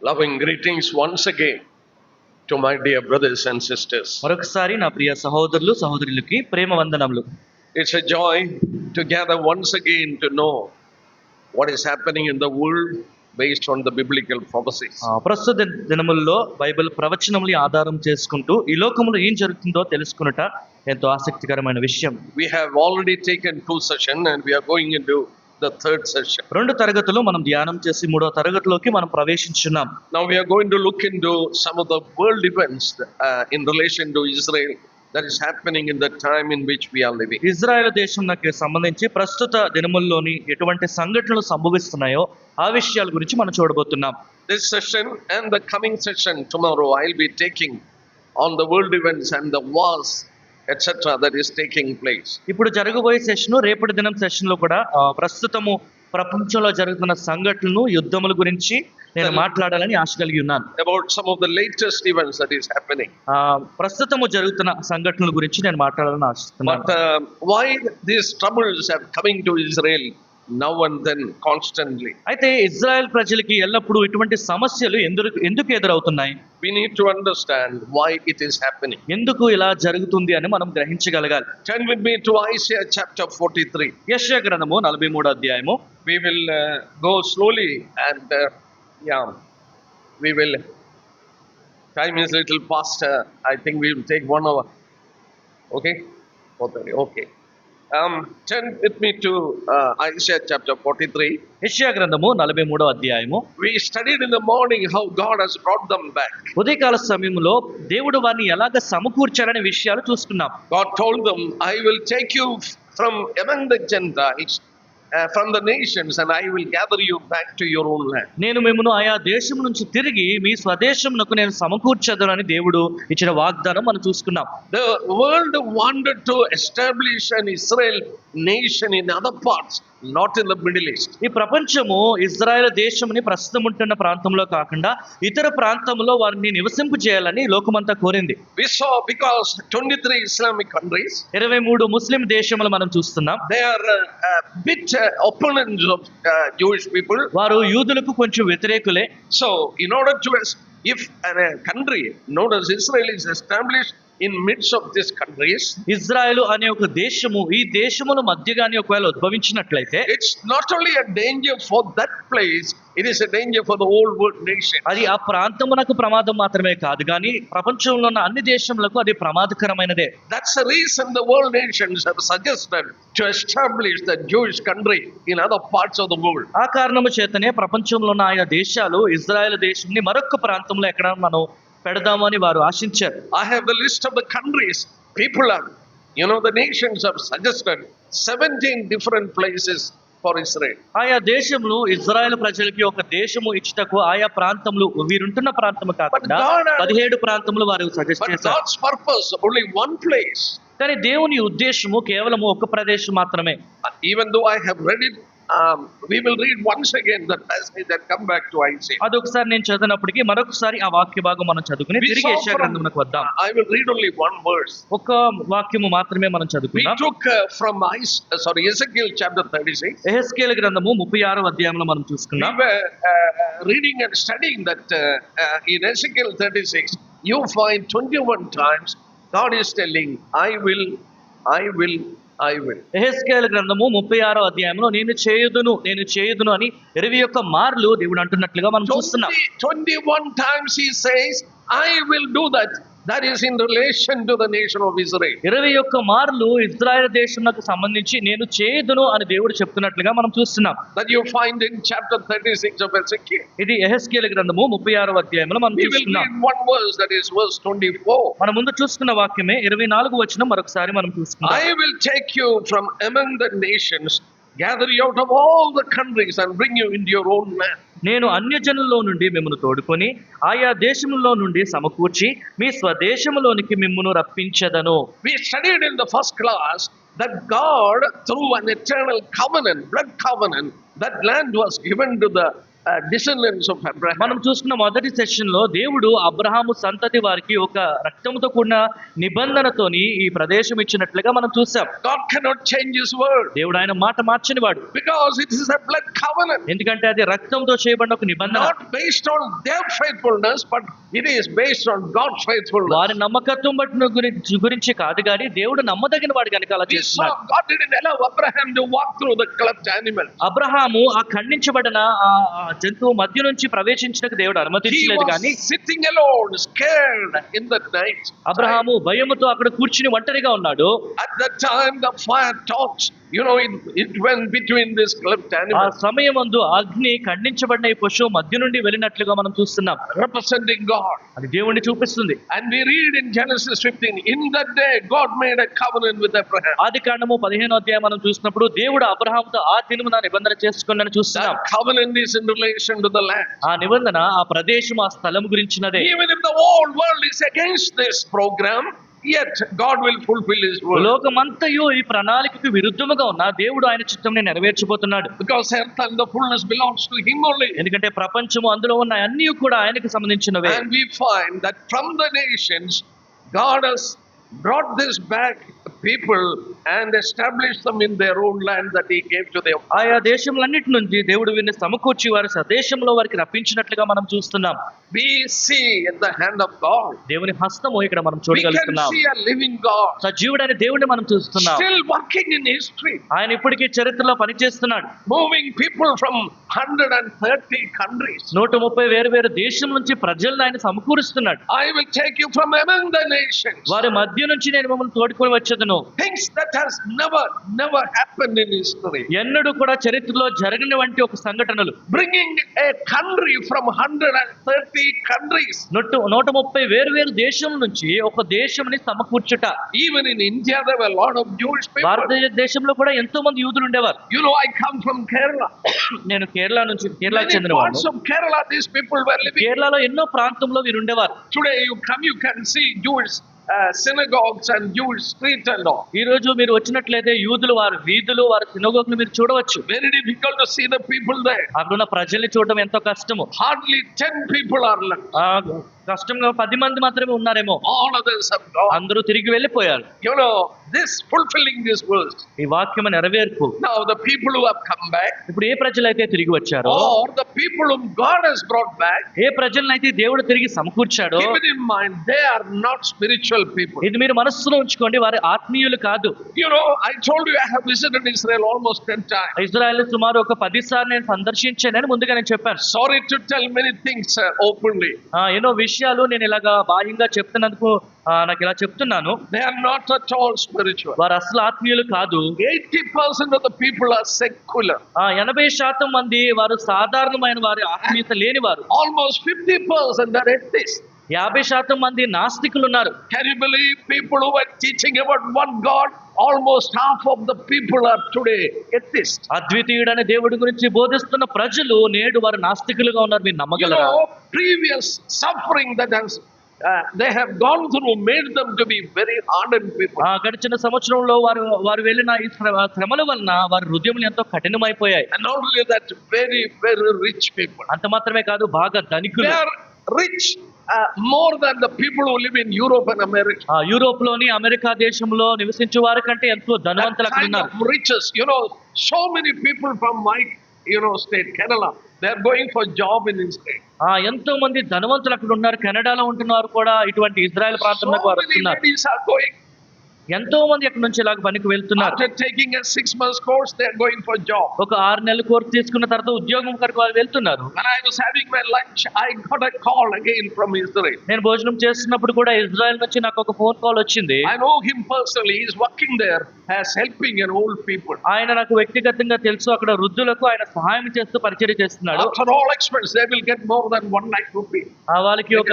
Loving greetings once again to my dear brothers and sisters. మరొకసారి నా ప్రియ సహోదరులు సహోదరులకి ప్రేమ వందనములు. It's a joy to gather once again to know what is happening in the world based on the biblical prophecies. ప్రస్తుత దినముల్లో Bible ప్రవచనములు ఆధారం చేసుకుంటూ ఈ లోకములో ఏం జరుగుతుందో తెలుసుకున్నట ఎంతో ఆసక్తికరమైన విషయం. We have already taken 2 sessions and we are going into the 3rd session. 2 తరగతులు మనం ధ్యానం చేసి 3వ తరగతిలోకి మనం ప్రవేశించున్నాం. Now we are going to look into some of the world events in relation to Israel that is happening in the time in which we are living. Israel దేశంకి సంబంధించి ప్రస్తుత దినముల్లోని ఎటువంటి సంఘటనలు సంభవిస్తున్నాయో ఆ విషయాల గురించి మనం చూడబోతున్నాం. This session and the coming session tomorrow I'll be taking on the world events and the wars etc that is taking place. ఇప్పుడు జరగబోయే సెషన్ రేపటి దినం సెషన్ లో కూడా ప్రస్తుతము ప్రపంచంలో జరుగుతున్న సంఘటనలు యుద్ధముల గురించి నేను మాట్లాడాలని ఆశ కలిగి ఉన్నాను. About some of the latest events that is happening. ప్రస్తుతము జరుగుతున్న సంఘటనల గురించి నేను మాట్లాడాలని ఆశిస్తున్నాను. But why these troubles are coming to Israel now and then constantly? అయితే ఇజ్రాయెల్ ప్రజలకి ఎల్లప్పుడూ ఇటువంటి సమస్యలు ఎందుకు ఎదురవుతున్నాయి? We need to understand why it is happening. ఎందుకు ఇలా జరుగుతుంది అని మనం గ్రహించగలగాలి. Turn with me to Isaiah chapter 43. యెషయా గ్రంథము 43వ అధ్యాయము. We will go slowly and we will, time is little past, I think we will take 1 hour. Okay? 4:30. Okay. Turn with me to Isaiah chapter 43. యెషయా గ్రంథము 43వ అధ్యాయము. We studied in the morning how God has brought them back. ఉదయకాల సమయంలో దేవుడు వారిని ఎలాగ సమకూర్చారనే విషయాలు చూసుకున్నాం. God told them, I will take you from among the Gentiles, from the nations, and I will gather you back to your own land. నేను మిమ్మును ఆయా దేశం నుంచి తిరిగి మీ స్వదేశమునకు నేను సమకూర్చదునని దేవుడు ఇచ్చిన వాగ్దానం మనం చూసుకున్నాం. The world wanted to establish an Israel nation in other parts, not in the Middle East. ఈ ప్రపంచము ఇజ్రాయెల్ దేశముని ప్రస్తుతం ఉంటున్న ప్రాంతంలో కాకుండా ఇతర ప్రాంతంలో వారిని నివసింపు చేయాలని లోకమంతా కోరింది. We saw because 23 Islamic countries, 23 ముస్లిం దేశములు మనం చూస్తున్నాం. they are bit opponents of Jewish people. వారు యూదులకు కొంచెం వ్యతిరేకులే. So in order to, if a country known as Israel is established in midst of these countries, Israel అనే ఒక దేశము ఈ దేశముల మధ్యగానే ఒకవేళ ఉద్భవించినట్లయితే it's not only a danger for that place, it is a danger for the whole world nation. అది ఆ ప్రాంతమునకు ప్రమాదం మాత్రమే కాదు కానీ ప్రపంచంలో ఉన్న అన్ని దేశములకు అది ప్రమాదకరమైనదే. That's the reason the world nations have suggested to establish the Jewish country in other parts of the world. ఆ కారణము చేతనే ప్రపంచంలో ఉన్న ఆయా దేశాలు ఇజ్రాయెల్ దేశంని మరొక ప్రాంతంలో ఎక్కడ మనం పెడదామని వారు ఆశించారు. I have the list of the countries. People are, the nations have suggested 17 different places for Israel. ఆయా దేశములు ఇజ్రాయెల్ ప్రజలకి ఒక దేశము ఇచ్చుటకు ఆయా ప్రాంతములు వీరుంటున్న ప్రాంతము కాకుండా 17 ప్రాంతములు వారు సజెస్ట్ చేశారు. చేశారు. God's purpose only one place. కానీ దేవుని ఉద్దేశము కేవలం ఒక ప్రదేశం మాత్రమే. Even though I have read it, we will read once again that passage and come back to Isaiah. అదొకసారి నేను చదివినప్పటికీ మరొకసారి ఆ వాక్య భాగం మనం చదువుకుని తిరిగి యెషయా గ్రంథమునకు వద్దాం. I will read only one verse. ఒక వాక్యము మాత్రమే మనం చదువుకుందాం. We took from Ezekiel chapter 36. యెహెజ్కేలు గ్రంథము 36వ అధ్యాయంలో మనం చూసుకున్నాం. We were reading and studying that in Ezekiel 36 you find 21 times God is telling I will. యెహెజ్కేలు గ్రంథము 36వ అధ్యాయంలో నేను చేయుదును అని 21 మార్లు దేవుడు అంటున్నట్లుగా మనం చూస్తున్నాం. 21 times he says I will do that. That is in relation to the nation of Israel. 21 మార్లు Israel దేశమునకు సంబంధించి నేను చేయుదును అని దేవుడు చెప్తున్నట్లుగా మనం చూస్తున్నాం. That you find in chapter 36 of Ezekiel. ఇది యెహెజ్కేలు గ్రంథము 36వ అధ్యాయంలో మనం చూస్తున్నాం. We will read one verse, that is verse 24. మనం ముందు చూసుకున్న వాక్యమే 24వ వచనం మరొకసారి మనం చూసుకుందాం. I will take you from among the nations, gather you out of all the countries and bring you into your own land. నేను అన్యజనుల్లో నుండి మిమ్మును తోడుకొని ఆయా దేశములో నుండి సమకూర్చి మీ స్వదేశములోనికి మిమ్మును రప్పించెదను. We studied in the first class that God, through an eternal covenant, blood covenant, that land was given to the descendants of Abraham. మనం చూసుకున్న మొదటి సెషన్ లో దేవుడు అబ్రహాము సంతతి వారికి ఒక రక్తంతో కూడిన నిబంధనతోని ఈ ప్రదేశం ఇచ్చినట్లుగా మనం చూసాం. God cannot change his word దేవుడు ఆయన మాట మార్చని వాడు, because it is a blood covenant, ఎందుకంటే అది రక్తంతో చేయబడిన ఒక నిబంధన. not based on their faithfulness, but it is based on God's faithfulness. వారి నమ్మకత్వం బట్టి గురించి కాదు కానీ దేవుడు నమ్మదగిన వాడు కనుక అలా We saw చేస్తున్నాడు. God didn't allow Abraham to walk through the clutched animal. Abraham ఆ ఖండించబడిన ఆ జంతువు మధ్య నుంచి ప్రవేశించడానికి దేవుడు He అనుమతించలేదు కానీ was sitting alone, scared in the night. Abraham భయముతో అక్కడ కూర్చుని ఒంటరిగా ఉన్నాడు. At that time, the fire torch, it went between this clutched ఆ animal, సమయమందు అగ్ని ఖండించబడిన ఈ పశువు మధ్య నుండి వెళ్ళినట్లుగా మనం చూస్తున్నాం. representing God. అది దేవుణ్ణి చూపిస్తుంది. And we read in Genesis 15, in that day, God made a covenant with Abraham. ఆది కాండము 15వ అధ్యాయం మనం చూసినప్పుడు దేవుడు అబ్రహాముతో ఆ దినమున నిబంధన చేసుకున్నాను చూస్తున్నాం. That covenant is in relation to the land. ఆ నిబంధన ఆ ప్రదేశం ఆ స్థలం గురించినదే. Even if the whole world is against this program, yet God will fulfill his word. లోకమంతయు ఈ ప్రణాళికకు విరుద్ధముగా ఉన్న దేవుడు ఆయన చిత్తంని నెరవేర్చబోతున్నాడు. Because earth and the fullness belongs to him only. ఎందుకంటే ప్రపంచము అందులో ఉన్న అన్ని కూడా ఆయనకు సంబంధించినవే. And we find that from the nations, God has brought this back people and established them in their own land that he gave to them. ఆయా దేశములన్నిటి నుంచి దేవుడు వీరిని సమకూర్చి వారి స్వదేశంలో వారికి రప్పించినట్లుగా మనం చూస్తున్నాం. We see in the hand of God. దేవుని హస్తము ఇక్కడ మనం We can చూడగలుగుతున్నాం. see a living God సజీవుడైన దేవుడిని మనం చూస్తున్నాం. still working in history, ఆయన ఇప్పటికీ చరిత్రలో పనిచేస్తున్నాడు. moving people from 130 countries. 130 వేరు వేరు దేశం నుంచి ప్రజలను ఆయన సమకూరుస్తున్నాడు. I will take you from among the nations. వారి మధ్య నుంచి నేను మిమ్మల్ని తోడుకొని వచ్చేదను. Things that has never happened in history. ఎన్నడూ కూడా చరిత్రలో జరగని వంటి ఒక సంఘటనలు. Bringing a country from 130 countries. 130 వేరు వేరు దేశం నుంచి ఒక దేశంని సమకూర్చుట. Even in India, there were a lot of Jewish people. భారతదేశంలో కూడా ఎంతో మంది యూదులు ఉండేవారు. I come from Kerala. నేను కేరళకు Many చెందినవాడు. parts of Kerala, these people were living. కేరళలో ఎన్నో ప్రాంతంలో వీరు ఉండేవారు. Today, you can see Jewish synagogues and Jewish street and all. ఈ రోజు మీరు వచ్చినట్లయితే యూదులు వారి వీధులు వారి సినగోగులు మీరు చూడవచ్చు. Very difficult to see the people there. అక్కడ ఉన్న ప్రజల్ని చూడడం ఎంతో కష్టము. Hardly 10 people are left. కష్టంగా 10 మంది మాత్రమే ఉన్నారేమో. All others have gone. అందరూ తిరిగి వెళ్ళిపోయారు. This fulfilling this verse. ఈ వాక్యము నెరవేర్పు. Now the people who have come back, ఇప్పుడు ఏ ప్రజలైతే తిరిగి వచ్చారో, or the people whom God has brought back, ఏ ప్రజలనైతే దేవుడు తిరిగి సమకూర్చాడో, keep it in mind, they are not spiritual people. ఇది మీరు మనస్సులో ఉంచుకోండి, వారి ఆత్మీయులు కాదు. I told you I have visited Israel almost 10 times. Israel సుమారు ఒక 10 సార్లు నేను సందర్శించానని ముందుగా నేను చెప్పాను. Sorry to tell many things openly. ఎన్నో విషయాలు నేను ఇలాగా బాహ్యంగా చెప్తున్నందుకు నాకు ఇలా చెప్తున్నాను. They are not at all spiritual. వారు అసలు ఆత్మీయులు కాదు. 80% of the people are secular. 80% మంది వారు సాధారణమైన వారి ఆత్మీయత లేని వారు. Almost 50% are atheists. 50% మంది నాస్తికులు ఉన్నారు. Can you believe people who were teaching about one God? Almost half of the people are today atheists. అద్వితీయుడైన దేవుడి గురించి బోధిస్తున్న ప్రజలు నేడు వారు నాస్తికులుగా ఉన్నారు. మీరు నమ్మగలరా? Previous suffering that has they have gone through made them to be very hardened people. గడిచిన సంవత్సరంలో వారు వెళ్ళిన ఈ శ్రమల వలన వారి హృదయములు ఎంతో కఠినమైపోయాయి. And not only that, very very rich people. అంత మాత్రమే కాదు, బాగా ధనికులు. They are rich more than the people who live in Europe and America. Europe లోని అమెరికా దేశంలో నివసించే వారి కంటే ఎంతో ధనవంతులు అక్కడ ఉన్నారు. Riches, so many people from my state, Kerala, they are going for job in Israel. ఎంతో మంది ధనవంతులు అక్కడ ఉన్నారు. కెనడాలో ఉంటున్నారు కూడా ఇటువంటి ఇజ్రాయెల్ ప్రాంతంలోకి వారు వస్తున్నారు. ఎంతో మంది అక్కడ నుంచి ఇలాగ పనికి వెళ్తున్నారు. After taking a 6 months course, they are going for job. ఒక 6 నెలల కోర్సు తీసుకున్న తర్వాత ఉద్యోగం కొరకు వారు వెళ్తున్నారు. When I was having my lunch, I got a call again from Israel. నేను భోజనం చేస్తున్నప్పుడు కూడా ఇజ్రాయెల్ నుంచి నాకు ఒక ఫోన్ కాల్ వచ్చింది. I know him personally. He is working there as helping an old people. ఆయన నాకు వ్యక్తిగతంగా తెలుసు. అక్కడ వృద్ధులకు ఆయన సహాయం చేస్తూ పరిచర్య చేస్తున్నాడు. After all expense, they will get more than 1 lakh rupees. వాళ్ళకి ఒక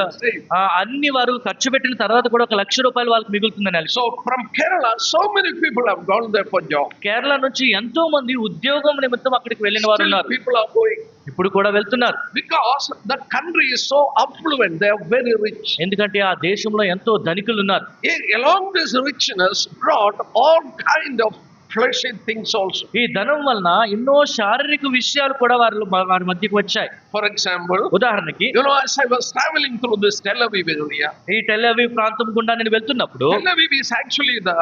అన్ని వారు ఖర్చు పెట్టిన తర్వాత కూడా 1 లక్ష రూపాయలు వాళ్ళకి మిగులుతుందని. So from Kerala, so many people have gone there for job. Kerala నుంచి ఎంతో మంది ఉద్యోగం నిమిత్తం అక్కడికి వెళ్ళిన వారు ఉన్నారు. People are going. ఇప్పుడు కూడా వెళ్తున్నారు. Because the country is so affluent, they are very rich. ఎందుకంటే ఆ దేశంలో ఎంతో ధనికులు ఉన్నారు. Along this richness brought all kind of fleshy things also. ఈ ధనం వలన ఎన్నో శారీరక విషయాలు కూడా వారి మధ్యకి వచ్చాయి. For example, ఉదాహరణకి as I was traveling through this Tel Aviv area, ఈ టెల్ అవీవ్ ప్రాంతం గుండా నేను వెళ్తున్నప్పుడు, Tel Aviv is actually the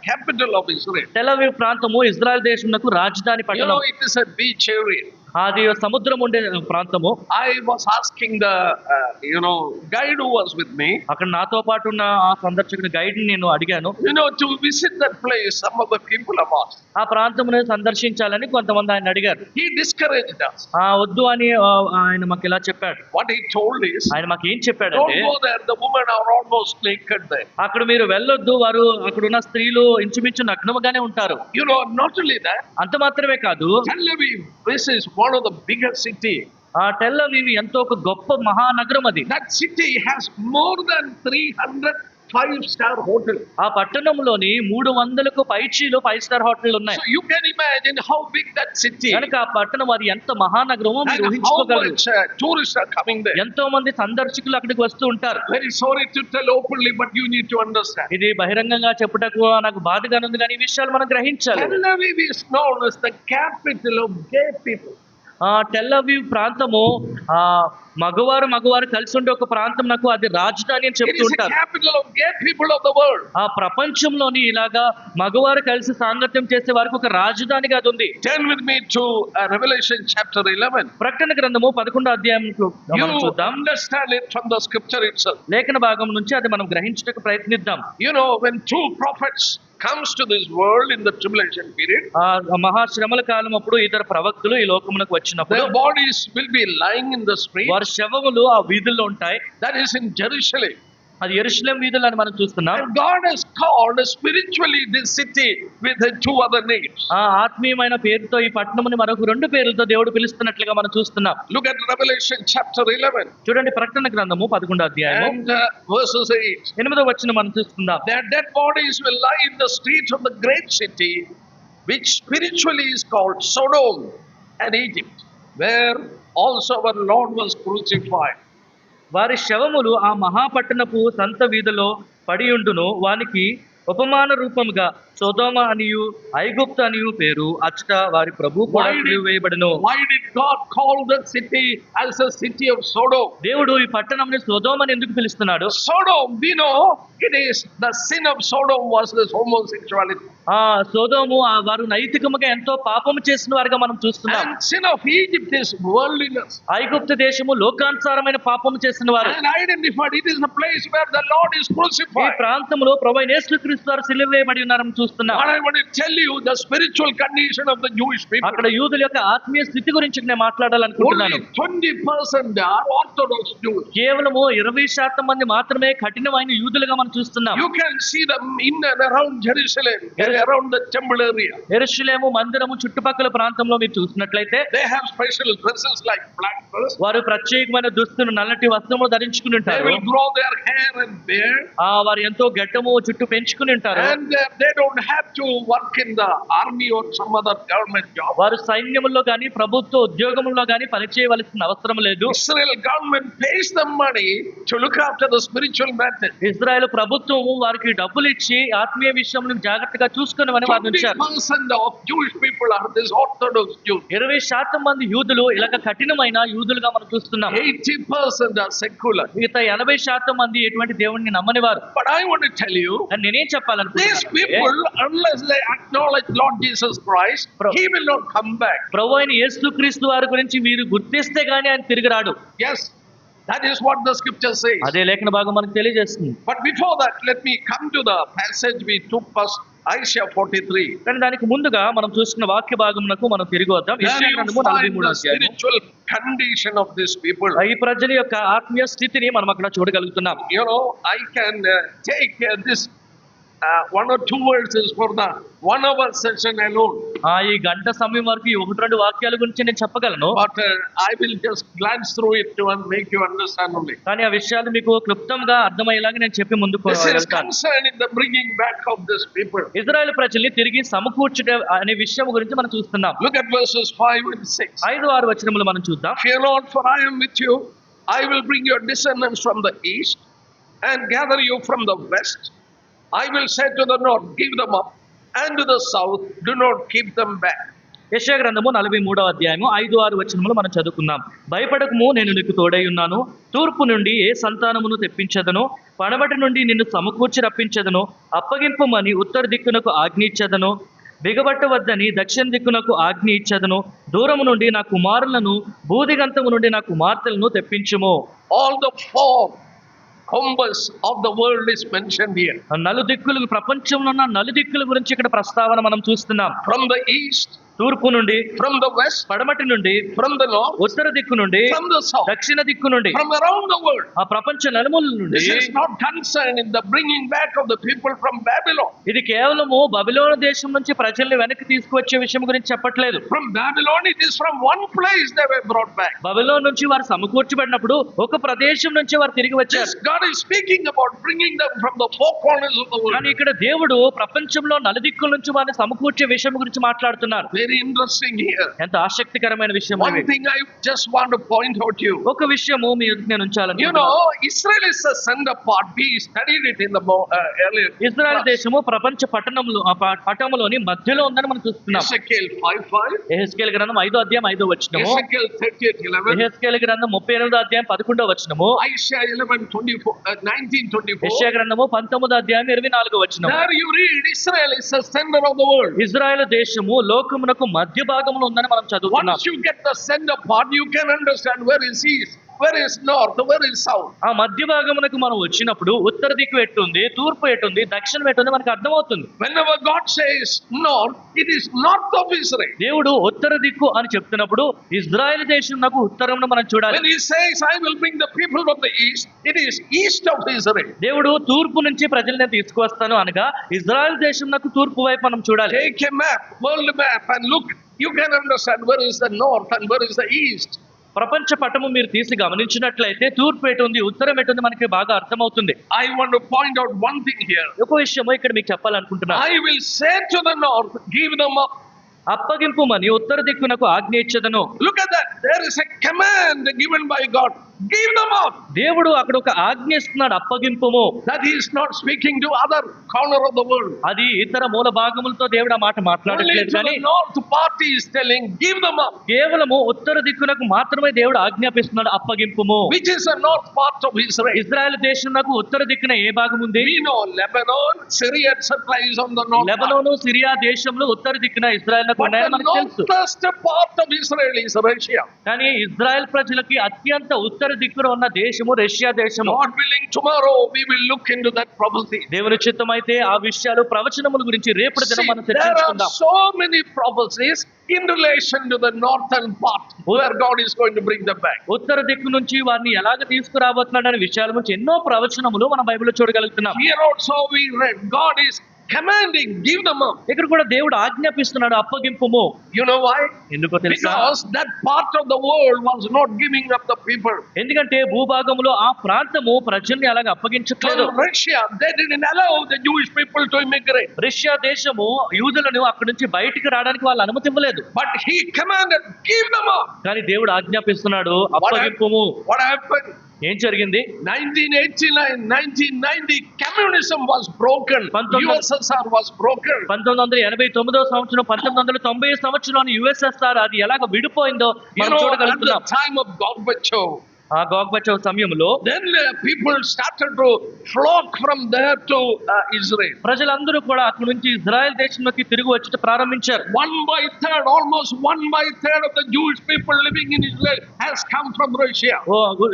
capital of Israel. Tel Aviv ప్రాంతము ఇజ్రాయెల్ దేశమునకు రాజధాని పట్టణం. It is a beach area. అది సముద్రం ఉండే ప్రాంతము. I was asking the guide who was with me, అక్కడ నాతో పాటు ఉన్న ఆ సందర్శకుని గైడ్ ని నేను అడిగాను, to visit that place. Some of the people have asked. ఆ ప్రాంతమును సందర్శించాలని కొంతమంది ఆయన అడిగారు. He discouraged us. వద్దు అని ఆయన మాకు ఇలా చెప్పాడు. What he told is, ఆయన మాకు ఏం చెప్పాడంటే, don't go there, the women are almost naked there. అక్కడ మీరు వెళ్ళొద్దు, వారు అక్కడ ఉన్న స్త్రీలు ఇంచుమించు నగ్నముగానే ఉంటారు. Not only that, అంత మాత్రమే కాదు, Tel Aviv, this is one of the biggest city. ఆ టెల్ అవీవ్ ఎంతో ఒక గొప్ప మహానగరం అది. That city has more than 300 5-star hotel. ఆ పట్టణంలోని 300కు పైచీలు 5-స్టార్ హోటల్ ఉన్నాయి. So you can imagine how big that city. కనుక ఆ పట్టణం అది ఎంత మహానగరమో మీరు And how ఊహించుకోగలరు. much tourists are coming there. ఎంతో మంది సందర్శకులు అక్కడికి వస్తూ ఉంటారు. Very sorry to tell openly, but you need to understand. ఇది బహిరంగంగా చెప్పుటకు నాకు బాధగా ఉంది, కానీ ఈ విషయాలు మనం గ్రహించాలి. Tel Aviv is known as the capital of gay people. Tel Aviv ప్రాంతము మగవారు కలిసి ఉండే ఒక ప్రాంతం, నాకు అది రాజధాని అని చెప్తూ ఉంటారు. Capital of gay people of the world. ఆ ప్రపంచంలోని ఇలాగా మగవారు కలిసి సాంగత్యం చేసే వారికి ఒక రాజధానిగా అది ఉంది. Turn with me to Revelation chapter 11. ప్రకటన గ్రంథము 11వ అధ్యాయం చూద్దాం. Understand it from the scripture itself. లేఖన భాగం నుంచి అది మనం గ్రహించడానికి ప్రయత్నిద్దాం. When two prophets comes to this world in the tribulation period, మహాశ్రమల కాలం అప్పుడు ఇద్దరు ప్రవక్తలు ఈ లోకమునకు వచ్చినప్పుడు their bodies will be lying in the street. వారి శవములు ఆ వీధుల్లో ఉంటాయి. That is in Jerusalem. అది యెరూషలేం వీధులు అని మనం చూస్తున్నాం. And God has called spiritually this city with two other names. ఆ ఆత్మీయమైన పేరుతో ఈ పట్టణముని మరొక 2 పేర్లతో దేవుడు పిలుస్తున్నట్లుగా మనం చూస్తున్నాం. Look at Revelation chapter 11. చూడండి ప్రకటన గ్రంథము 11వ అధ్యాయం and verses 8. 8వ వచనం మనం చూస్తున్నాం. Their dead bodies will lie in the streets of the great city, which spiritually is called Sodom and Egypt, where also our Lord was crucified. వారి శవములు ఆ మహాపట్టణపు సంత వీధిలో పడియుండును, వానికి ఉపమాన రూపముగా సొదొమ అనియు ఐగుప్తు అనియు పేరు, అచ్చట వారి ప్రభు కూడా వేయబడెను. Why did God call the city as a city of Sodom? దేవుడు ఈ పట్టణంని సొదొమ అని ఎందుకు పిలుస్తున్నాడు? Sodom, we know it is the sin of Sodom was this homosexuality. ఆ సొదొము వారు నైతికముగా ఎంతో పాపము చేసిన వారుగా మనం చూస్తున్నాం. And sin of Egypt is worldliness. ఐగుప్తు దేశము లోకానుసారమైన పాపము చేసిన వారు. And identified it is the place where the Lord is ఈ crucified. ప్రాంతంలో ప్రభువైన యేసుక్రీస్తు వారు సిలువ వేయబడి ఉన్నారని చూస్తున్నాం. What I want to tell you, the spiritual condition of the Jewish people. అక్కడ యూదుల యొక్క ఆత్మీయ స్థితి గురించి నేను మాట్లాడాలనుకుంటున్నాను. Only 20% are Orthodox Jews. కేవలము 20% మంది మాత్రమే కఠినమైన యూదులుగా మనం చూస్తున్నాం. You can see them in and around Jerusalem, around the temple area. యెరూషలేము మందిరము చుట్టుపక్కల ప్రాంతంలో మీరు చూసినట్లయితే They have special dresses like black dress. వారు ప్రత్యేకమైన దుస్తులు నల్లటి వస్త్రములు ధరించుకుని They ఉంటారు. will grow their hair and beard. వారు ఎంతో గడ్డము చుట్టూ పెంచుకుని ఉంటారు. And they don't have to work in the army or some other government job. వారు సైన్యములో గాని ప్రభుత్వ ఉద్యోగములో గాని పనిచేయవలసిన అవసరం లేదు. Israel government pays them money to look after the spiritual matter. Israel ప్రభుత్వము వారికి డబ్బులు ఇచ్చి ఆత్మీయ విషయంలో జాగ్రత్తగా చూసుకుని వారిని ఉంచారు. 20% of Jewish people are this Orthodox Jews. 20% మంది యూదులు ఇలాగ కఠినమైన యూదులుగా మనం చూస్తున్నాం. 80% are secular. మిగతా 80% మంది ఎటువంటి దేవుడిని నమ్మని వారు. But I want to tell you, నేనేం these చెప్పాలనుకుంటున్నాను, people, unless they acknowledge Lord Jesus Christ, He will not come back. ప్రభు అయిన యేసుక్రీస్తు వారి గురించి మీరు గుర్తిస్తే గానీ ఆయన తిరిగి రాడు. Yes, that is what the scripture says. అదే లేఖన భాగం మనకు తెలియజేస్తుంది. But before that, let me come to the passage we took first, Isaiah 43. కానీ దానికి ముందుగా మనం చూసుకున్న వాక్య భాగమునకు మనం తిరిగి వద్దాం. There యెషయా you గ్రంథము find 43వ the అధ్యాయము. spiritual condition of these people. ఈ ప్రజల యొక్క ఆత్మీయ స్థితిని మనం అక్కడ చూడగలుగుతున్నాం. I can take this 1 or 2 verses for the 1 hour session alone. ఈ గంట సమయం వరకు ఈ 1-2 వాక్యాల గురించి నేను చెప్పగలను. But I will just glance through it to make you understand only. కానీ ఆ విషయాలు మీకు క్లుప్తంగా అర్థమయ్యేలాగా నేను చెప్పి ముందుకు This is వెళ్తాను. concerned in the bringing back of this people. Israel ప్రజల్ని తిరిగి సమకూర్చుట అనే విషయం గురించి మనం చూస్తున్నాం. Look at verses 5 and 6. 5-6 వచనములు మనం చూద్దాం. Fear not, for I am with you. I will bring your descendants from the east and gather you from the west. I will say to the north, give them up, and to the south, do not keep them back. యెషయా గ్రంథము 43వ అధ్యాయము 5-6 వచనములు మనం చదువుకుందాం. భయపడకము, నేను నీకు తోడై ఉన్నాను. తూర్పు నుండి ఏ సంతానమును తెప్పించదను, పడమటి నుండి నిన్ను సమకూర్చి రప్పించదను. అప్పగింపమని ఉత్తర దిక్కునకు ఆజ్ఞ ఇచ్చదను, బిగబట్టవద్దని దక్షిణ దిక్కునకు ఆజ్ఞ ఇచ్చదను. దూరము నుండి నా కుమారులను, బూదిగంతము నుండి నా కుమార్తెలను తెప్పించుము. All the four combers of the world is mentioned here. నలుదిక్కులు, ప్రపంచంలో ఉన్న నలుదిక్కుల గురించి ఇక్కడ ప్రస్తావన మనం చూస్తున్నాం. From the east, తూర్పు నుండి, from the west, పడమటి నుండి, from the north, ఉత్తర దిక్కు నుండి, from the south, దక్షిణ దిక్కు నుండి, from around the world. ఆ ప్రపంచ నలుమూలల నుండి. This is not concerned in the bringing back of the people from Babylon. ఇది కేవలము బబిలోను దేశం నుంచి ప్రజల్ని వెనక్కి తీసుకువచ్చే విషయం గురించి చెప్పట్లేదు. From Babylon, it is from one place they were brought back. Babylon నుంచి వారు సమకూర్చబడినప్పుడు ఒక ప్రదేశం నుంచి వారు తిరిగి వచ్చారు. This God is speaking about bringing them from the four corners of the world. కానీ ఇక్కడ దేవుడు ప్రపంచంలో నలుదిక్కుల నుంచి వారిని సమకూర్చే విషయం గురించి మాట్లాడుతున్నారు. Very interesting here. ఎంత ఆశ్చర్యకరమైన విషయం. One thing I just want to point out to you. ఒక విషయము మీ ఎదుట నేను ఉంచాలని. You know, Israel is a center part. We studied it in the earlier. Israel దేశము ప్రపంచ పట్టణంలోని మధ్యలో ఉందని మనం చూస్తున్నాం. Ezekiel 5:5. యెహెజ్కేలు గ్రంథం 5వ అధ్యాయం 5వ వచనము. Ezekiel 30:11. యెహెజ్కేలు గ్రంథం 38వ అధ్యాయం 11వ వచనము. Isaiah 19:24. యెషయా గ్రంథము 19వ అధ్యాయం 24వ వచనము. There you read Israel is the center of the world. Israel దేశము లోకమునకు మధ్య భాగంలో ఉందని మనం చదువుతున్నాం. Once you get the center part, you can understand where is east, where is north, where is south. ఆ మధ్య భాగమునకు మనం వచ్చినప్పుడు ఉత్తర దిక్కు ఎట్టుంది, తూర్పు ఎట్టుంది, దక్షిణం ఎట్టుంది మనకు అర్థమవుతుంది. Whenever God says north, it is north of Israel. దేవుడు ఉత్తర దిక్కు అని చెప్తున్నప్పుడు ఇజ్రాయెల్ దేశంలో ఉత్తరంలో మనం చూడాలి. When he says I will bring the people of the east, it is east of Israel. దేవుడు తూర్పు నుంచి ప్రజల్ని తీసుకువస్తాను అనగా ఇజ్రాయెల్ దేశంలో తూర్పు వైపు మనం చూడాలి. Take a map, world map, and look. You can understand where is the north and where is the east. ప్రపంచ పటము మీరు తీసి గమనించినట్లయితే తూర్పు ఎటుంది, ఉత్తరం ఎటుంది మనకి బాగా అర్థమవుతుంది. I want to point out one thing here. ఒక విషయము ఇక్కడ మీకు చెప్పాలనుకుంటున్నా. I will say to the north, give them up. అప్పగింపుమని ఉత్తర దిక్కునకు ఆజ్ఞ ఇచ్చెదను. Look at that. There is a command given by God. Give them up. దేవుడు అక్కడ ఒక ఆజ్ఞ ఇస్తున్నాడు, అప్పగింపుము. That he is not speaking to other corner of the world. అది ఇతర మూల భాగములతో దేవుడు ఆ మాట Only మాట్లాడట్లేదు. to కానీ the north party is telling, give them up. కేవలము ఉత్తర దిక్కునకు మాత్రమే దేవుడు ఆజ్ఞాపిస్తున్నాడు, అప్పగింపుము. Which is the north part of Israel? Israel దేశంలో ఉత్తర దిక్కున ఏ భాగం ఉంది? We know Lebanon, Syria, etc. is on the north part. Lebanon, Syria దేశంలో ఉత్తర దిక్కున ఇజ్రాయెల్ But ఉన్నాయని the మనకు తెలుసు. northwest part of Israel is Russia. కానీ ఇజ్రాయెల్ ప్రజలకి అత్యంత ఉత్తర దిక్కున ఉన్న దేశము రష్యా దేశము. God willing, tomorrow we will look into that prophecy. దేవుని చిత్తమైతే ఆ విషయాలు ప్రవచనముల గురించి రేపటి దినం See, మనం there are చర్చించుకుందాం. so many prophecies in relation to the northern part where God is going to bring them back. ఉత్తర దిక్కు నుంచి వారిని ఎలాగ తీసుకురాబోతున్నాడు అనే విషయాల గురించి ఎన్నో ప్రవచనములు మన బైబిల్లో చూడగలుగుతున్నాం. Here also we read, God is commanding, give them up. ఇక్కడ కూడా దేవుడు ఆజ్ఞాపిస్తున్నాడు, అప్పగింపుము. You know why? ఎందుకో తెలుసా? Because that part of the world was not giving up the people. ఎందుకంటే భూభాగంలో ఆ ప్రాంతము ప్రజల్ని అలాగ అప్పగించట్లేదు. From Russia, they didn't allow the Jewish people to immigrate. Russia దేశము యూదులను అక్కడి నుంచి బయటికి రావడానికి వాళ్ళు అనుమతి ఇవ్వలేదు. But he commanded, give them up. కానీ దేవుడు ఆజ్ఞాపిస్తున్నాడు, అప్పగింపుము. What happened? ఏం జరిగింది? 1989, 1990, communism was broken. USSR was broken. 1989 సంవత్సరం, 1990 సంవత్సరంలో యుఎస్ఎస్ఆర్ అది ఎలాగ విడిపోయిందో You మనం know, at చూడగలుగుతున్నాం. the time of Gorbachev, ఆ గోర్బచవ్ సమయంలో then people started to flock from there to Israel. ప్రజలందరూ కూడా అక్కడి నుంచి ఇజ్రాయెల్ దేశంలోకి తిరిగి వచ్చి ప్రారంభించారు. 1/3, almost 1/3 of the Jewish people living in Israel has come from Russia.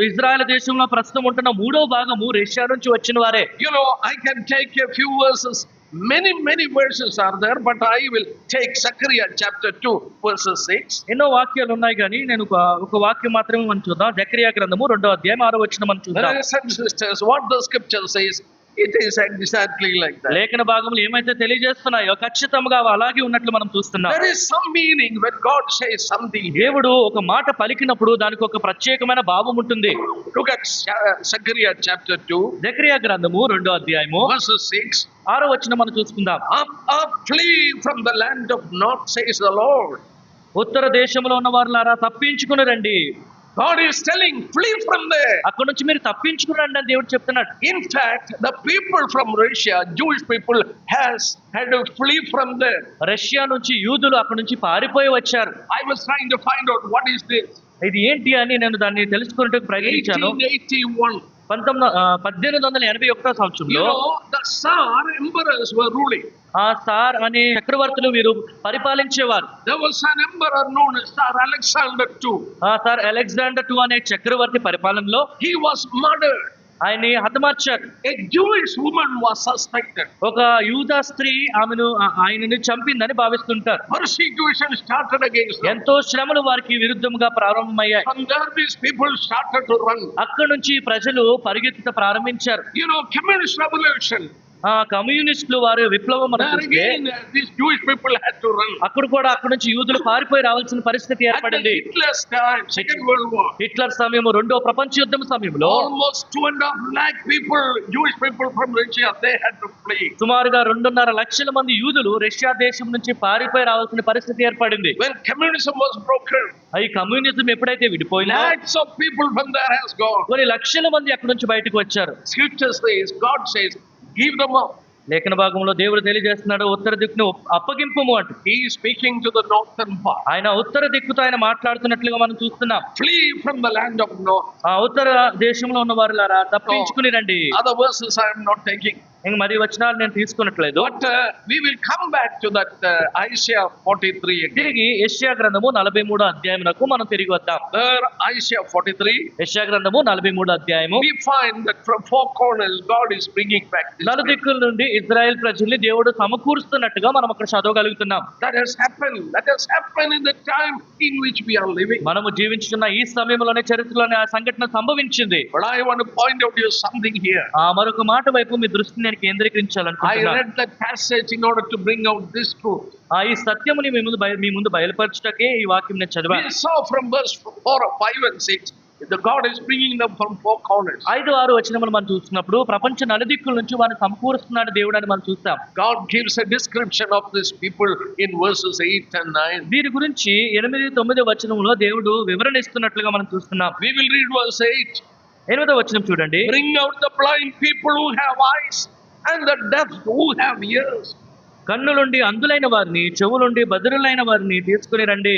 Israel దేశంలో ప్రస్తుతం ఉంటున్న 3వ భాగము రష్యా నుంచి వచ్చిన వారే. You know, I can take a few verses. Many verses are there, but I will take Zechariah chapter 2 verses 6. ఎన్నో వాక్యాలు ఉన్నాయి కానీ నేను ఒక వాక్యం మాత్రమే మనం చూద్దాం. జకరియా గ్రంథము 2వ అధ్యాయం 6వ వచనం మనం చూద్దాం. Brothers and sisters, what the scripture says, it is exactly like that. లేఖన భాగములు ఏమైతే తెలియజేస్తున్నాయో ఖచ్చితంగా అలాగే ఉన్నట్లు మనం చూస్తున్నాం. There is some meaning when God says something. దేవుడు ఒక మాట పలికినప్పుడు దానికి ఒక ప్రత్యేకమైన భావం ఉంటుంది. Look at Zechariah chapter 2 Zechariah గ్రంథము 2వ అధ్యాయము verses 6. 6వ వచనం మనం చూసుకుందాం. Up, flee from the land of north, says the Lord. ఉత్తర దేశంలో ఉన్న వారులారా తప్పించుకుని రండి. God is telling, flee from there. అక్కడ నుంచి మీరు తప్పించుకురండి అని దేవుడు చెప్తున్నాడు. In fact, the people from Russia, Jewish people, had to flee from there. Russia నుంచి యూదులు అక్కడ నుంచి పారిపోయి వచ్చారు. I was trying to find out what is this. ఇది ఏంటి అని నేను దాన్ని తెలుసుకునేందుకు ప్రయత్నించాను. 1881. 1881 You సంవత్సరంలో know, the Tsar emperors were ruling. ఆ సార్ అనే చక్రవర్తులు వీరు పరిపాలించేవారు. There was an emperor known as Tsar Alexander II. ఆ సార్ అలెగ్జాండర్ II అనే చక్రవర్తి పరిపాలనలో He was murdered. ఆయన్ని హతమార్చారు. A Jewish woman was suspected. ఒక యూదా స్త్రీ ఆయనని చంపిందని భావిస్తుంటారు. Persecution started against them. ఎంతో శ్రమలు వారికి విరుద్ధంగా ప్రారంభమయ్యాయి. From there, these people started to run. అక్కడి నుంచి ప్రజలు పరిగెత్తుట ప్రారంభించారు. You know, communist revolution. ఆ కమ్యూనిస్టులు వారు విప్లవం There అనుకుంటే again, these Jewish people had to run. అక్కడ కూడా అక్కడ నుంచి యూదులు పారిపోయి రావాల్సిన పరిస్థితి At the ఏర్పడింది. Hitler's time, Second World War, Hitler సమయం, రెండో ప్రపంచ యుద్ధం సమయంలో almost 2.5 lakh people, Jewish people from Russia, they had to flee. సుమారుగా 2.5 లక్షల మంది యూదులు రష్యా దేశం నుంచి పారిపోయి రావాల్సిన పరిస్థితి ఏర్పడింది. When communism was broken, ఈ కమ్యూనిజం ఎప్పుడైతే విడిపోయినా lakhs of people from there has gone. కొన్ని లక్షల మంది అక్కడ నుంచి బయటకు వచ్చారు. Scripture says, God says, give them up. లేఖన భాగంలో దేవుడు తెలియజేస్తున్నాడు, ఉత్తర దిక్కును అప్పగింపుము అంటూ. He is speaking to the northern part. ఆయన ఉత్తర దిక్కుతో ఆయన మాట్లాడుతున్నట్లుగా మనం చూస్తున్నాం. Flee from the land of north. ఆ ఉత్తర దేశంలో ఉన్న వారులారా తప్పించుకుని రండి. Other verses I am not taking. ఇంక మరి వచనాలు నేను తీసుకున్నట్లేదు. But we will come back to that Isaiah 43 again. తిరిగి యెషయా గ్రంథము 43 అధ్యాయమునకు మనం తిరిగి వద్దాం. There, Isaiah 43, యెషయా గ్రంథము 43 అధ్యాయము. we find that from four corners God is bringing back this. నలుదిక్కుల నుండి ఇజ్రాయెల్ ప్రజల్ని దేవుడు సమకూరుస్తున్నట్టుగా మనం అక్కడ చదవగలుగుతున్నాం. That has happened. That has happened in the time in which we are living. మనము జీవించుతున్న ఈ సమయంలోనే చరిత్రలోనే ఆ సంఘటన సంభవించింది. But I want to point out to you something here. ఆ మరొక మాట వైపు మీ దృష్టిని నేను I కేంద్రీకరించాలనుకుంటున్నాను. read that passage in order to bring out this truth. ఈ సత్యముని మీ ముందు బయలుపరచుటకే ఈ వాక్యం నేను చదివాను. We saw from verse 4, 5 and 6 that God is bringing them from four corners. 5-6 వచనములు మనం చూస్తున్నప్పుడు ప్రపంచ నలుదిక్కుల నుంచి వారిని సమకూరుస్తున్నాడు దేవుడు అని మనం చూస్తాం. God gives a description of these people in verses 8 and 9. వీరి గురించి 8-9 వచనంలో దేవుడు వివరణ ఇస్తున్నట్లుగా మనం చూస్తున్నాం. We will read verse 8. 8వ వచనం చూడండి. Bring out the blind people who have eyes and the deaf who have ears. కన్నులుండి అందులైన వారిని, చెవులుండి బదురులైన వారిని తీసుకుని రండి.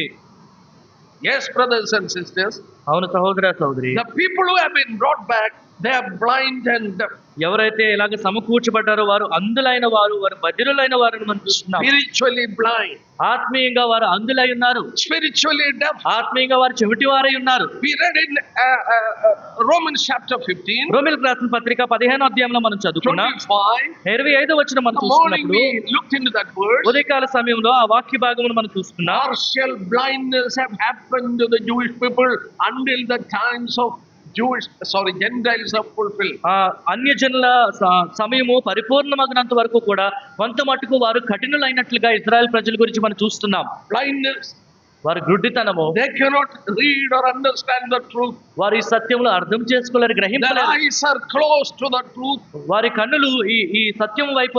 Yes, brothers and sisters, అవును సహోదర సహోదరి, the people who have been brought back, they are blind and deaf. ఎవరైతే ఇలాగ సమకూర్చబడ్డారో వారు అందులైన వారు బదిరులైన వారిని మనం చూస్తున్నాం. Spiritually blind, ఆత్మీయంగా వారు అందులై ఉన్నారు. spiritually deaf. ఆత్మీయంగా వారు చెవిటి వారై ఉన్నారు. We read in Romans chapter 15, రోమీయులకు రాసిన పత్రిక 15వ అధ్యాయంలో మనం చదువుకున్నాం. 25. 25వ వచనం మనం In the morning చూస్తున్నప్పుడు we looked into that verse. ఉదయకాల సమయంలో ఆ వాక్య భాగమును మనం చూస్తున్నాం. Partial blindness have happened to the Jewish people until the times of Gentiles are fulfilled. ఆ అన్యజనుల సమయము పరిపూర్ణమగినంత వరకు కూడా కొంత మట్టుకు వారు కఠినులైనట్లుగా ఇశ్రాయేల్ ప్రజల గురించి మనం చూస్తున్నాం. Blindness, వారి గుడ్డితనము, they cannot read or understand the truth. వారి సత్యములు అర్థం చేసుకోలేరు, Their గ్రహించలేరు. eyes are closed to the truth. వారి కన్నులు ఈ సత్యం వైపు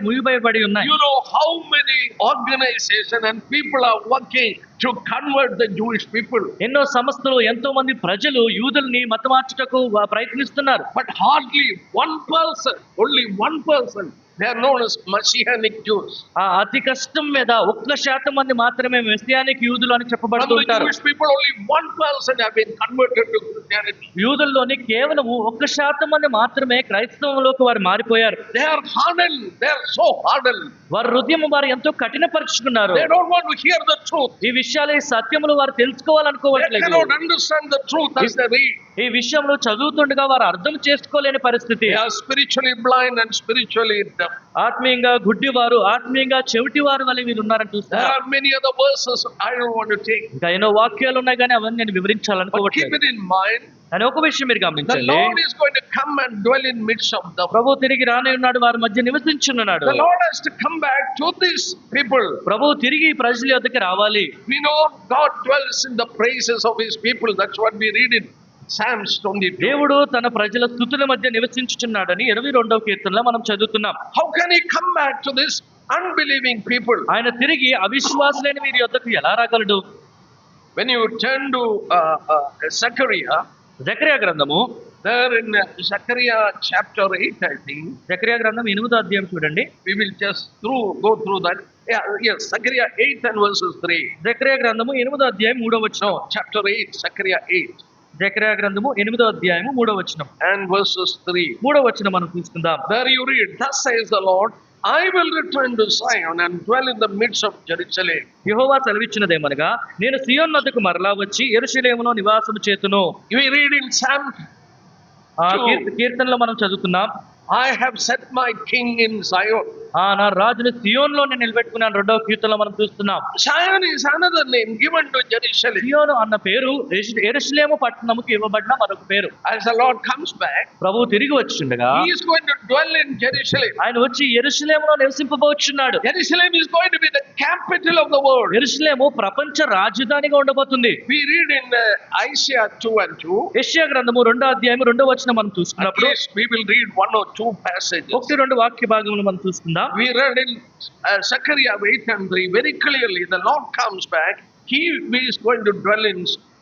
మూయబడి ఉన్నాయి. You know how many organizations and people are working to convert the Jewish people. ఎన్నో సంస్థలు, ఎంతో మంది ప్రజలు యూదుల్ని మతమార్చుటకు ప్రయత్నిస్తున్నారు. But hardly one person, only one person, they are known as Messianic Jews. ఆ అతి కష్టం మీద 1% మంది మాత్రమే మెస్సియానిక్ యూదులు అని From చెప్పబడుతూ the ఉంటారు. Jewish people, only 1% have been converted to Christianity. యూదుల్లోని కేవలం 1% మంది మాత్రమే క్రైస్తవంలోకి వారు మారిపోయారు. They are hardened. They are so hardened. వారి హృదయం వారు ఎంతో కఠినపరుచుకున్నారు. They don't want to hear the truth. ఈ విషయాలు, ఈ సత్యములు వారు They తెలుసుకోవాలనుకోవట్లేదు. cannot understand the truth as they read. ఈ విషయంలో చదువుతుండగా వారు అర్థం చేసుకోలేని పరిస్థితి. They are spiritually blind and spiritually deaf. ఆత్మీయంగా గుడ్డివారు, ఆత్మీయంగా చెవిటివారు వల్ల వీరు ఉన్నారని There చూస్తారు. are many other verses I don't want to take. ఇంకా ఎన్నో వాక్యాలు ఉన్నాయి కానీ అవన్నీ నేను But keep వివరించాలనుకోవట్లేదు. it in mind. కానీ ఒక విషయం మీరు The గమనించండి, Lord is going to come and dwell in midst of them. ప్రభు తిరిగి రానే ఉన్నాడు, వారి మధ్య నివసించున్నాడు. The Lord has to come back to these people. ప్రభు తిరిగి ఈ ప్రజల యొద్దకు రావాలి. We know God dwells in the praises of His people. That's what we read in Psalms 22. దేవుడు తన ప్రజల స్తుతుల మధ్య నివసించుచున్నాడని 22వ కీర్తనలో మనం చదువుతున్నాం. How can He come back to this unbelieving people? ఆయన తిరిగి అవిశ్వాసులైన వీరి యొద్దకు ఎలా రాగలడు? When you turn to Zechariah, జకర్యా గ్రంథము, there in Zechariah chapter 8, I think, జకర్యా గ్రంథం 8వ అధ్యాయం చూడండి. we will just go through that. Yeah, yes, Zechariah 8 and verses 3. జకర్యా గ్రంథము 8వ అధ్యాయం 3వ వచనం. No, chapter 8, Zechariah 8 జకర్యా గ్రంథము 8వ అధ్యాయము 3వ వచనం. and verses 3. 3వ వచనం మనం తీసుకుందాం. There you read, thus says the Lord, I will return to Zion and dwell in the midst of Jerusalem. యెహోవా సెలవిచ్చినదేమనగా, నేను సియోను నద్దకు మరలా వచ్చి యెరూషలేములో నివాసము చేతును. We read in Psalm, కీర్తనలో మనం చదువుకున్నాం, I have set my king in Zion. నా రాజును సియోనులో నేను నిలబెట్టుకున్నాను. 2వ కీర్తనలో మనం చూస్తున్నాం. Zion is another name given to Jerusalem. సియోను అన్న పేరు యెరూషలేము పట్టణముకు ఇవ్వబడిన మరొక పేరు. As the Lord comes back, ప్రభువు తిరిగి వచ్చిండగా He is going to dwell in Jerusalem. ఆయన వచ్చి యెరూషలేములో నివసింపబోచున్నాడు. Jerusalem is going to be the capital of the world. యెరూషలేము ప్రపంచ రాజధానిగా ఉండబోతుంది. We read in Isaiah 2 and 2. యెషయా గ్రంథము 2వ అధ్యాయం 2వ వచనం మనం At చూసుకున్నప్పుడు least we will read one or two passages. 1-2 వాక్య భాగములు మనం చూసుకుందాం. We read in Zechariah 8 and 3 very clearly, the Lord comes back, He is going to dwell in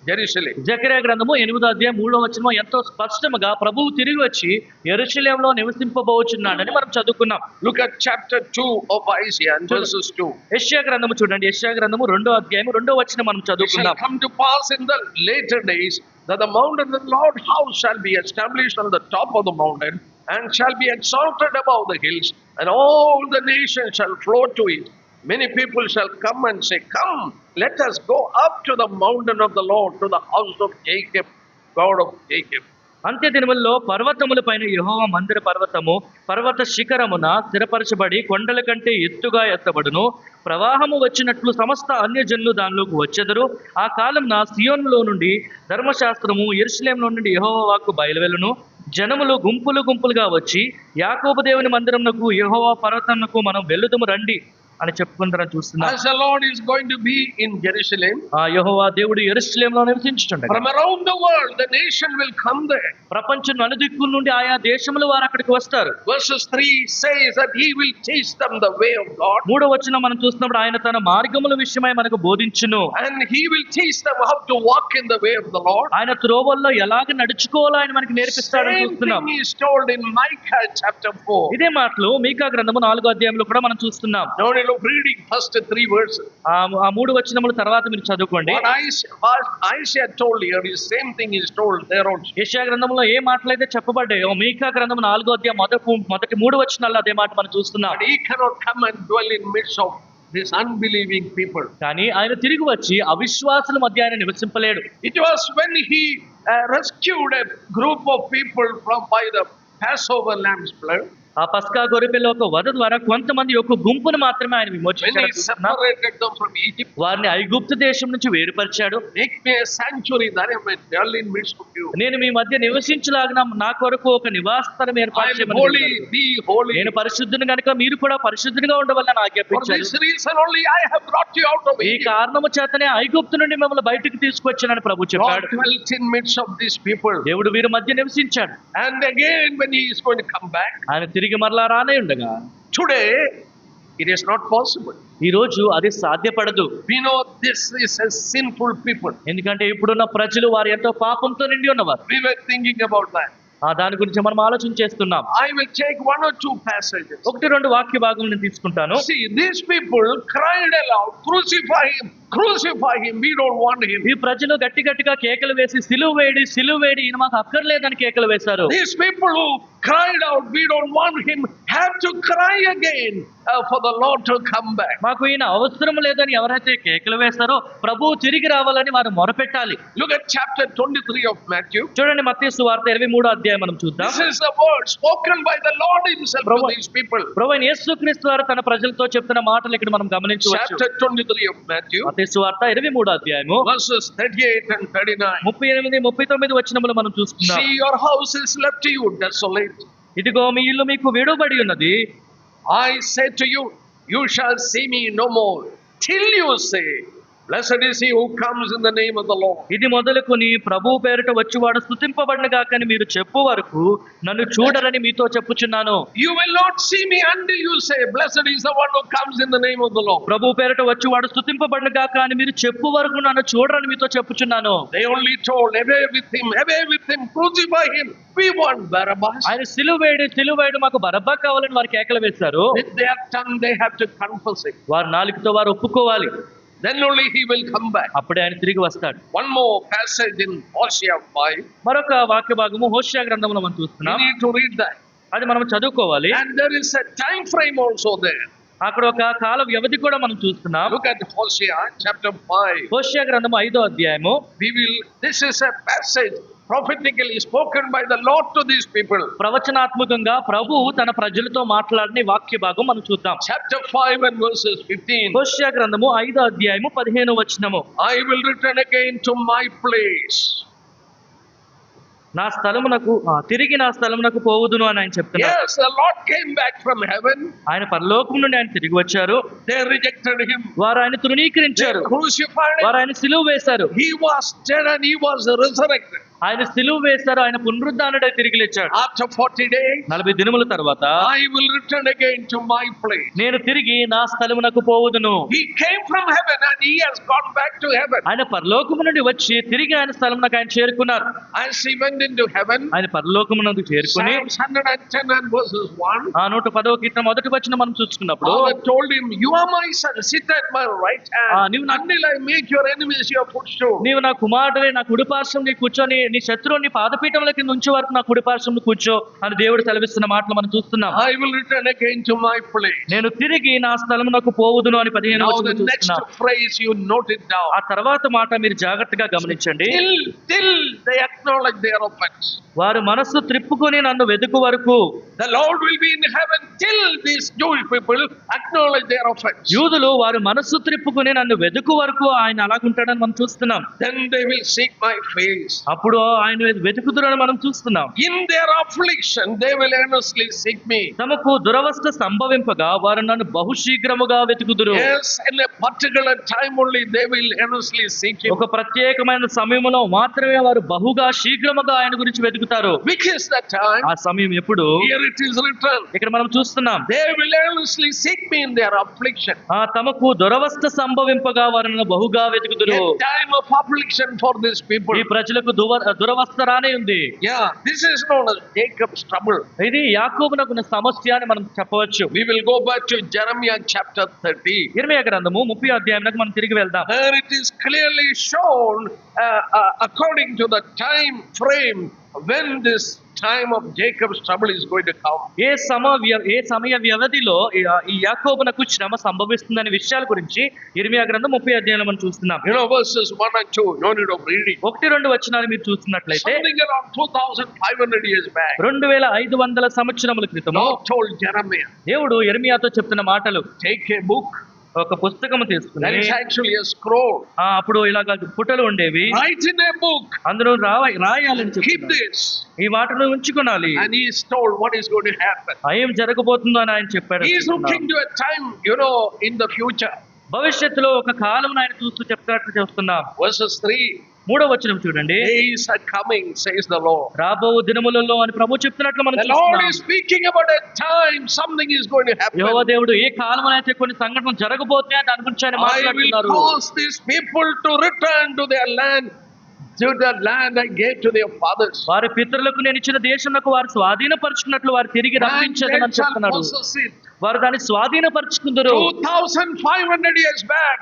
Jerusalem. జకర్యా గ్రంథము 8వ అధ్యాయం 3వ వచనం ఎంతో స్పష్టంగా ప్రభువు తిరిగి వచ్చి యెరూషలేములో నివసింపబోచున్నాడని మనం చదువుకున్నాం. Look at chapter 2 of Isaiah and verses 2. యెషయా గ్రంథము చూడండి. యెషయా గ్రంథము 2వ అధ్యాయం 2వ వచనం మనం It shall చదువుకున్నాం. come to pass in the later days that the mountain of the Lord's house shall be established on the top of the mountain and shall be exalted above the hills, and all the nations shall flow to it. Many people shall come and say, Come, let us go up to the mountain of the Lord, to the house of Jacob, God of Jacob. అంత్య దినముల్లో పర్వతములపైన యెహోవా మందిర పర్వతము పర్వత శిఖరమున స్థిరపరచబడి కొండల కంటే ఎత్తుగా ఎత్తబడును. ప్రవాహము వచ్చినట్లు సమస్త అన్యజనులు దానిలోకి వచ్చెదరు. ఆ కాలంన సియోనులో నుండి ధర్మశాస్త్రము, యెరూషలేములో నుండి యెహోవా వాక్కు బయలువెళ్ళును. జనములు గుంపులు గుంపులుగా వచ్చి యాకోబు దేవుని మందిరమునకు యెహోవా పర్వతమునకు మనం వెళ్ళుదము రండి అని చెప్పుకుంటారని చూస్తున్నాం. As the Lord is going to be in Jerusalem, యెహోవా దేవుడు యెరూషలేములో నివసించుచుండగా from around the world the nation will come there. ప్రపంచం నలుదిక్కుల నుండి ఆయా దేశముల వారు అక్కడికి వస్తారు. Verses 3 says that He will teach them the way of God, 3వ వచనం మనం చూస్తున్నప్పుడు ఆయన తన మార్గముల విషయమై మనకు బోధించును. and He will teach them how to walk in the way of the Lord. ఆయన త్రోవల్లో ఎలాగ నడుచుకోవాలో ఆయన మనకి నేర్పిస్తాడని Same చూస్తున్నాం. thing is told in Micah chapter 4. ఇదే మాటలు మీకా గ్రంథము 4వ అధ్యాయంలో కూడా మనం చూస్తున్నాం. Now you look reading first 3 verses. ఆ 3 వచనముల తర్వాత మీరు చదువుకోండి. What Isaiah told here is same thing is told there also. యెషయా గ్రంథంలో ఏ మాటలైతే చెప్పబడ్డాయో మీకా గ్రంథం 4వ అధ్యాయం మొదటి 3 వచనాల్లో అదే మాట మనం చూస్తున్నాం. But He cannot come and dwell in midst of these unbelieving people. కానీ ఆయన తిరిగి వచ్చి అవిశ్వాసుల మధ్య ఆయన నివసింపలేడు. It was when He rescued a group of people by the Passover lamb's blood. ఆ పస్కా గొర్రెపిల్ల ఒక వధ ద్వారా కొంతమంది ఒక గుంపును మాత్రమే ఆయన When He విమోచించాడు. separated them from Egypt, వారిని ఐగుప్తు దేశం నుంచి వేరుపరిచాడు. make me a sanctuary that I may dwell in midst of you. నేను మీ మధ్య నివసించలాగిన నా కొరకు ఒక నివాస స్థలం I ఏర్పాటు am చేయమని holy, చెప్పాడు. be holy. నేను పరిశుద్ధుని కనుక మీరు కూడా పరిశుద్ధునిగా ఉండవలని For ఆజ్ఞాపించాడు. this reason only I have brought you out of ఈ Egypt. కారణము చేతనే ఐగుప్తు నుండి మిమ్మల్ని బయటకు తీసుకొచ్చానని ప్రభు God చెప్పాడు. dwelt in midst of these people. దేవుడు వీరి మధ్య నివసించాడు. And again when He is going to come back, ఆయన తిరిగి మరలా రానే ఉండగా today it is not possible. ఈ రోజు అది సాధ్యపడదు. We know this is a sinful people. ఎందుకంటే ఇప్పుడున్న ప్రజలు వారు ఎంతో పాపంతో నిండి ఉన్నవారు. We were thinking about that. దాని గురించి మనం ఆలోచన చేస్తున్నాం. I will take 1 or 2 passages. 1-2 వాక్య భాగం నేను తీసుకుంటాను. See, these people cried aloud, crucify Him, crucify Him, we don't want Him. ఈ ప్రజలు గట్టిగా కేకలు వేసి సిలువ వేడి ఈయన మాకు అక్కర్లేదని కేకలు వేశారు. These people who cried out, we don't want Him, have to cry again for the Lord to come back. మాకు ఈయన అవసరం లేదని ఎవరైతే కేకలు వేస్తారో ప్రభువు తిరిగి రావాలని వారు మొరపెట్టాలి. Look at chapter 23 of Matthew. చూడండి మత్తయి సువార్త 23వ అధ్యాయం మనం చూద్దాం. This is the word spoken by the Lord Himself to these people. ప్రభువైన యేసుక్రీస్తు వారు తన ప్రజలతో చెప్తున్న మాటలు ఇక్కడ మనం గమనించవచ్చు. Chapter 23 of Matthew, మత్తయి సువార్త 23వ అధ్యాయము verses 38 and 39. 38-39 వచనములు మనం చూస్తున్నాం. See, your house is left to you desolate. ఇదిగో మీ ఇల్లు మీకు విడువబడి ఉన్నది. I say to you, you shall see me no more till you say, Blessed is he who comes in the name of the Lord. ఇది మొదలుకొని ప్రభు పేరిట వచ్చువాడు స్తుతింపబడిన గాకని మీరు చెప్పు వరకు నన్ను చూడరని మీతో చెప్పుచున్నాను. You will not see me until you say, blessed is the one who comes in the name of the Lord. ప్రభు పేరిట వచ్చువాడు స్తుతింపబడిన గాక అని మీరు చెప్పు వరకు నన్ను చూడరని మీతో చెప్పుచున్నాను. They only told, away with him, crucify him. We want Barabbas. ఆయన సిలువేడు మాకు బరబ్బా కావాలని వారు కేకలు వేశారు. With their tongue they have to confess it. వారు నాలుకతో వారు ఒప్పుకోవాలి. Then only he will come back. అప్పుడే ఆయన తిరిగి వస్తాడు. One more passage in Hosea 5. మరొక వాక్య భాగము హోషేయ గ్రంథంలో మనం You చూస్తున్నాం. need to read that. అది మనం చదువుకోవాలి. And there is a time frame also there. అక్కడ ఒక కాల వ్యవధి కూడా మనం చూస్తున్నాం. Look at Hosea chapter 5. హోషేయ గ్రంథము 5వ అధ్యాయము. This is a passage prophetically spoken by the Lord to these people. ప్రవచనాత్మకంగా ప్రభు తన ప్రజలతో మాట్లాడిన ఈ వాక్య భాగం మనం చూద్దాం. Chapter 5 and verses 15. హోషేయ గ్రంథము 5వ అధ్యాయము 15వ వచనము. I will return again to my place. నా స్థలమునకు తిరిగి నా స్థలమునకు పోవుదును అని ఆయన చెప్తున్నారు. Yes, the Lord came back from heaven. ఆయన పరలోకం నుండి ఆయన తిరిగి వచ్చారు. They rejected him. వారు ఆయన They తృణీకరించారు. crucified him. వారు ఆయన సిలువ వేశారు. He was dead and he was resurrected. ఆయన సిలువ వేశారు. ఆయన పునరుద్ధానుడై తిరిగి లేచాడు. After 40 days, 40 దినముల తర్వాత I will return again to my place. నేను తిరిగి నా స్థలమునకు పోవుదును. He came from heaven and he has gone back to heaven. ఆయన పరలోకము నుండి వచ్చి తిరిగి ఆయన స్థలమునకు ఆయన చేరుకున్నారు. As he went into heaven, ఆయన పరలోకమునందు చేరుకుని Psalms 110 and verses 1, 110వ కీర్తన మొదటి వచనం మనం చూసుకున్నప్పుడు God told him, you are my son, sit at my right hand నీవు నా- until I make your enemies your footstool. నీవు నా కుమారుడే, నా కుడిపార్శ్వం నీ కూర్చొని నీ శత్రువుని పాదపీఠముల కింద ఉంచే వరకు నా కుడిపార్శ్వం కూర్చో అని దేవుడు సెలవిస్తున్న మాటలు మనం చూస్తున్నాం. I will return again to my place. నేను తిరిగి నా స్థలమునకు పోవుదును అని 15వ Now వచనం the next చూస్తున్నాం. phrase you note it down. ఆ తర్వాత మాట మీరు జాగ్రత్తగా గమనించండి. Till they acknowledge their offense. వారు మనస్సు త్రిప్పుకొని నన్ను వెతుకు వరకు The Lord will be in heaven till these Jewish people acknowledge their offense. యూదులు వారు మనస్సు త్రిప్పుకొని నన్ను వెతుకు వరకు ఆయన అలాగుంటాడని మనం చూస్తున్నాం. Then they will seek my face. అప్పుడు ఆయన వెతుకుదురని మనం చూస్తున్నాం. In their affliction they will earnestly seek me. తమకు దురవస్థ సంభవింపగా వారు నన్ను బహుశీఘ్రముగా వెతుకుదురు. Yes, in a particular time only they will earnestly seek him. ఒక ప్రత్యేకమైన సమయంలో మాత్రమే వారు బహుగా శీఘ్రముగా ఆయన గురించి వెతుకుతారు. Which is that time? ఆ సమయం ఎప్పుడు? Here it is written. ఇక్కడ మనం చూస్తున్నాం. They will earnestly seek me in their affliction. తమకు దురవస్థ సంభవింపగా వారు నన్ను బహుగా వెతుకుదురు. A time of affliction for these people. ఈ ప్రజలకు దురవస్థ రానే ఉంది. Yeah, this is known as Jacob's trouble. ఇది యాకోబునకున్న సమస్య అని మనం చెప్పవచ్చు. We will go back to Jeremiah chapter 30. ఇర్మీయా గ్రంథము 30వ అధ్యాయానికి మనం తిరిగి వెళ్దాం. There it is clearly shown according to the time frame when this time of Jacob's trouble is going to come. ఏ సమయ వ్యవధిలో ఈ యాకోబునకు శ్రమ సంభవిస్తుందనే విషయాల గురించి ఇర్మీయా గ్రంథం 30వ అధ్యాయంలో మనం చూస్తున్నాం. You know verses 1 and 2, no need of reading. 1-2 వచనాలు మీరు చూస్తున్నట్లయితే Something around 2500 years back, 2500 సంవత్సరముల క్రితము God told Jeremiah, దేవుడు ఇర్మీయాతో చెప్తున్న మాటలు, take a book, ఒక పుస్తకము తీసుకుని, that is actually a scroll, అప్పుడు ఇలాగ పుటలు ఉండేవి, write in a book, అందులో రాయాలని keep చెప్పి this. ఈ వాటిని ఉంచుకోనాలి. And he is told what is going to happen. ఏం జరగబోతుందో అని ఆయన చెప్పాడు. He is looking to a time, in the future. భవిష్యత్తులో ఒక కాలం ఆయన చూస్తూ చెప్తాడు చూస్తున్నాం. Verses 3, 3వ వచనం చూడండి. days are coming, says the Lord. రాబో దినములలో అని ప్రభు చెప్తున్నట్లు మనం The Lord చూస్తున్నాం. is speaking about a time something is going to happen. యెహోవా దేవుడు ఏ కాలం అయితే కొన్ని సంఘటనలు జరగబోతున్నాయి దాని గురించి ఆయన I will మాట్లాడుతున్నారు. cause these people to return to their land, to the land I gave to their fathers. వారి పితరులకు నేను ఇచ్చిన దేశంలో వారు స్వాధీనపరుచుకున్నట్లు వారు తిరిగి And రప్పించదని they shall చెప్తున్నాడు. possess it. వారు దాన్ని స్వాధీనపరుచుకుందరు. 2500 years back,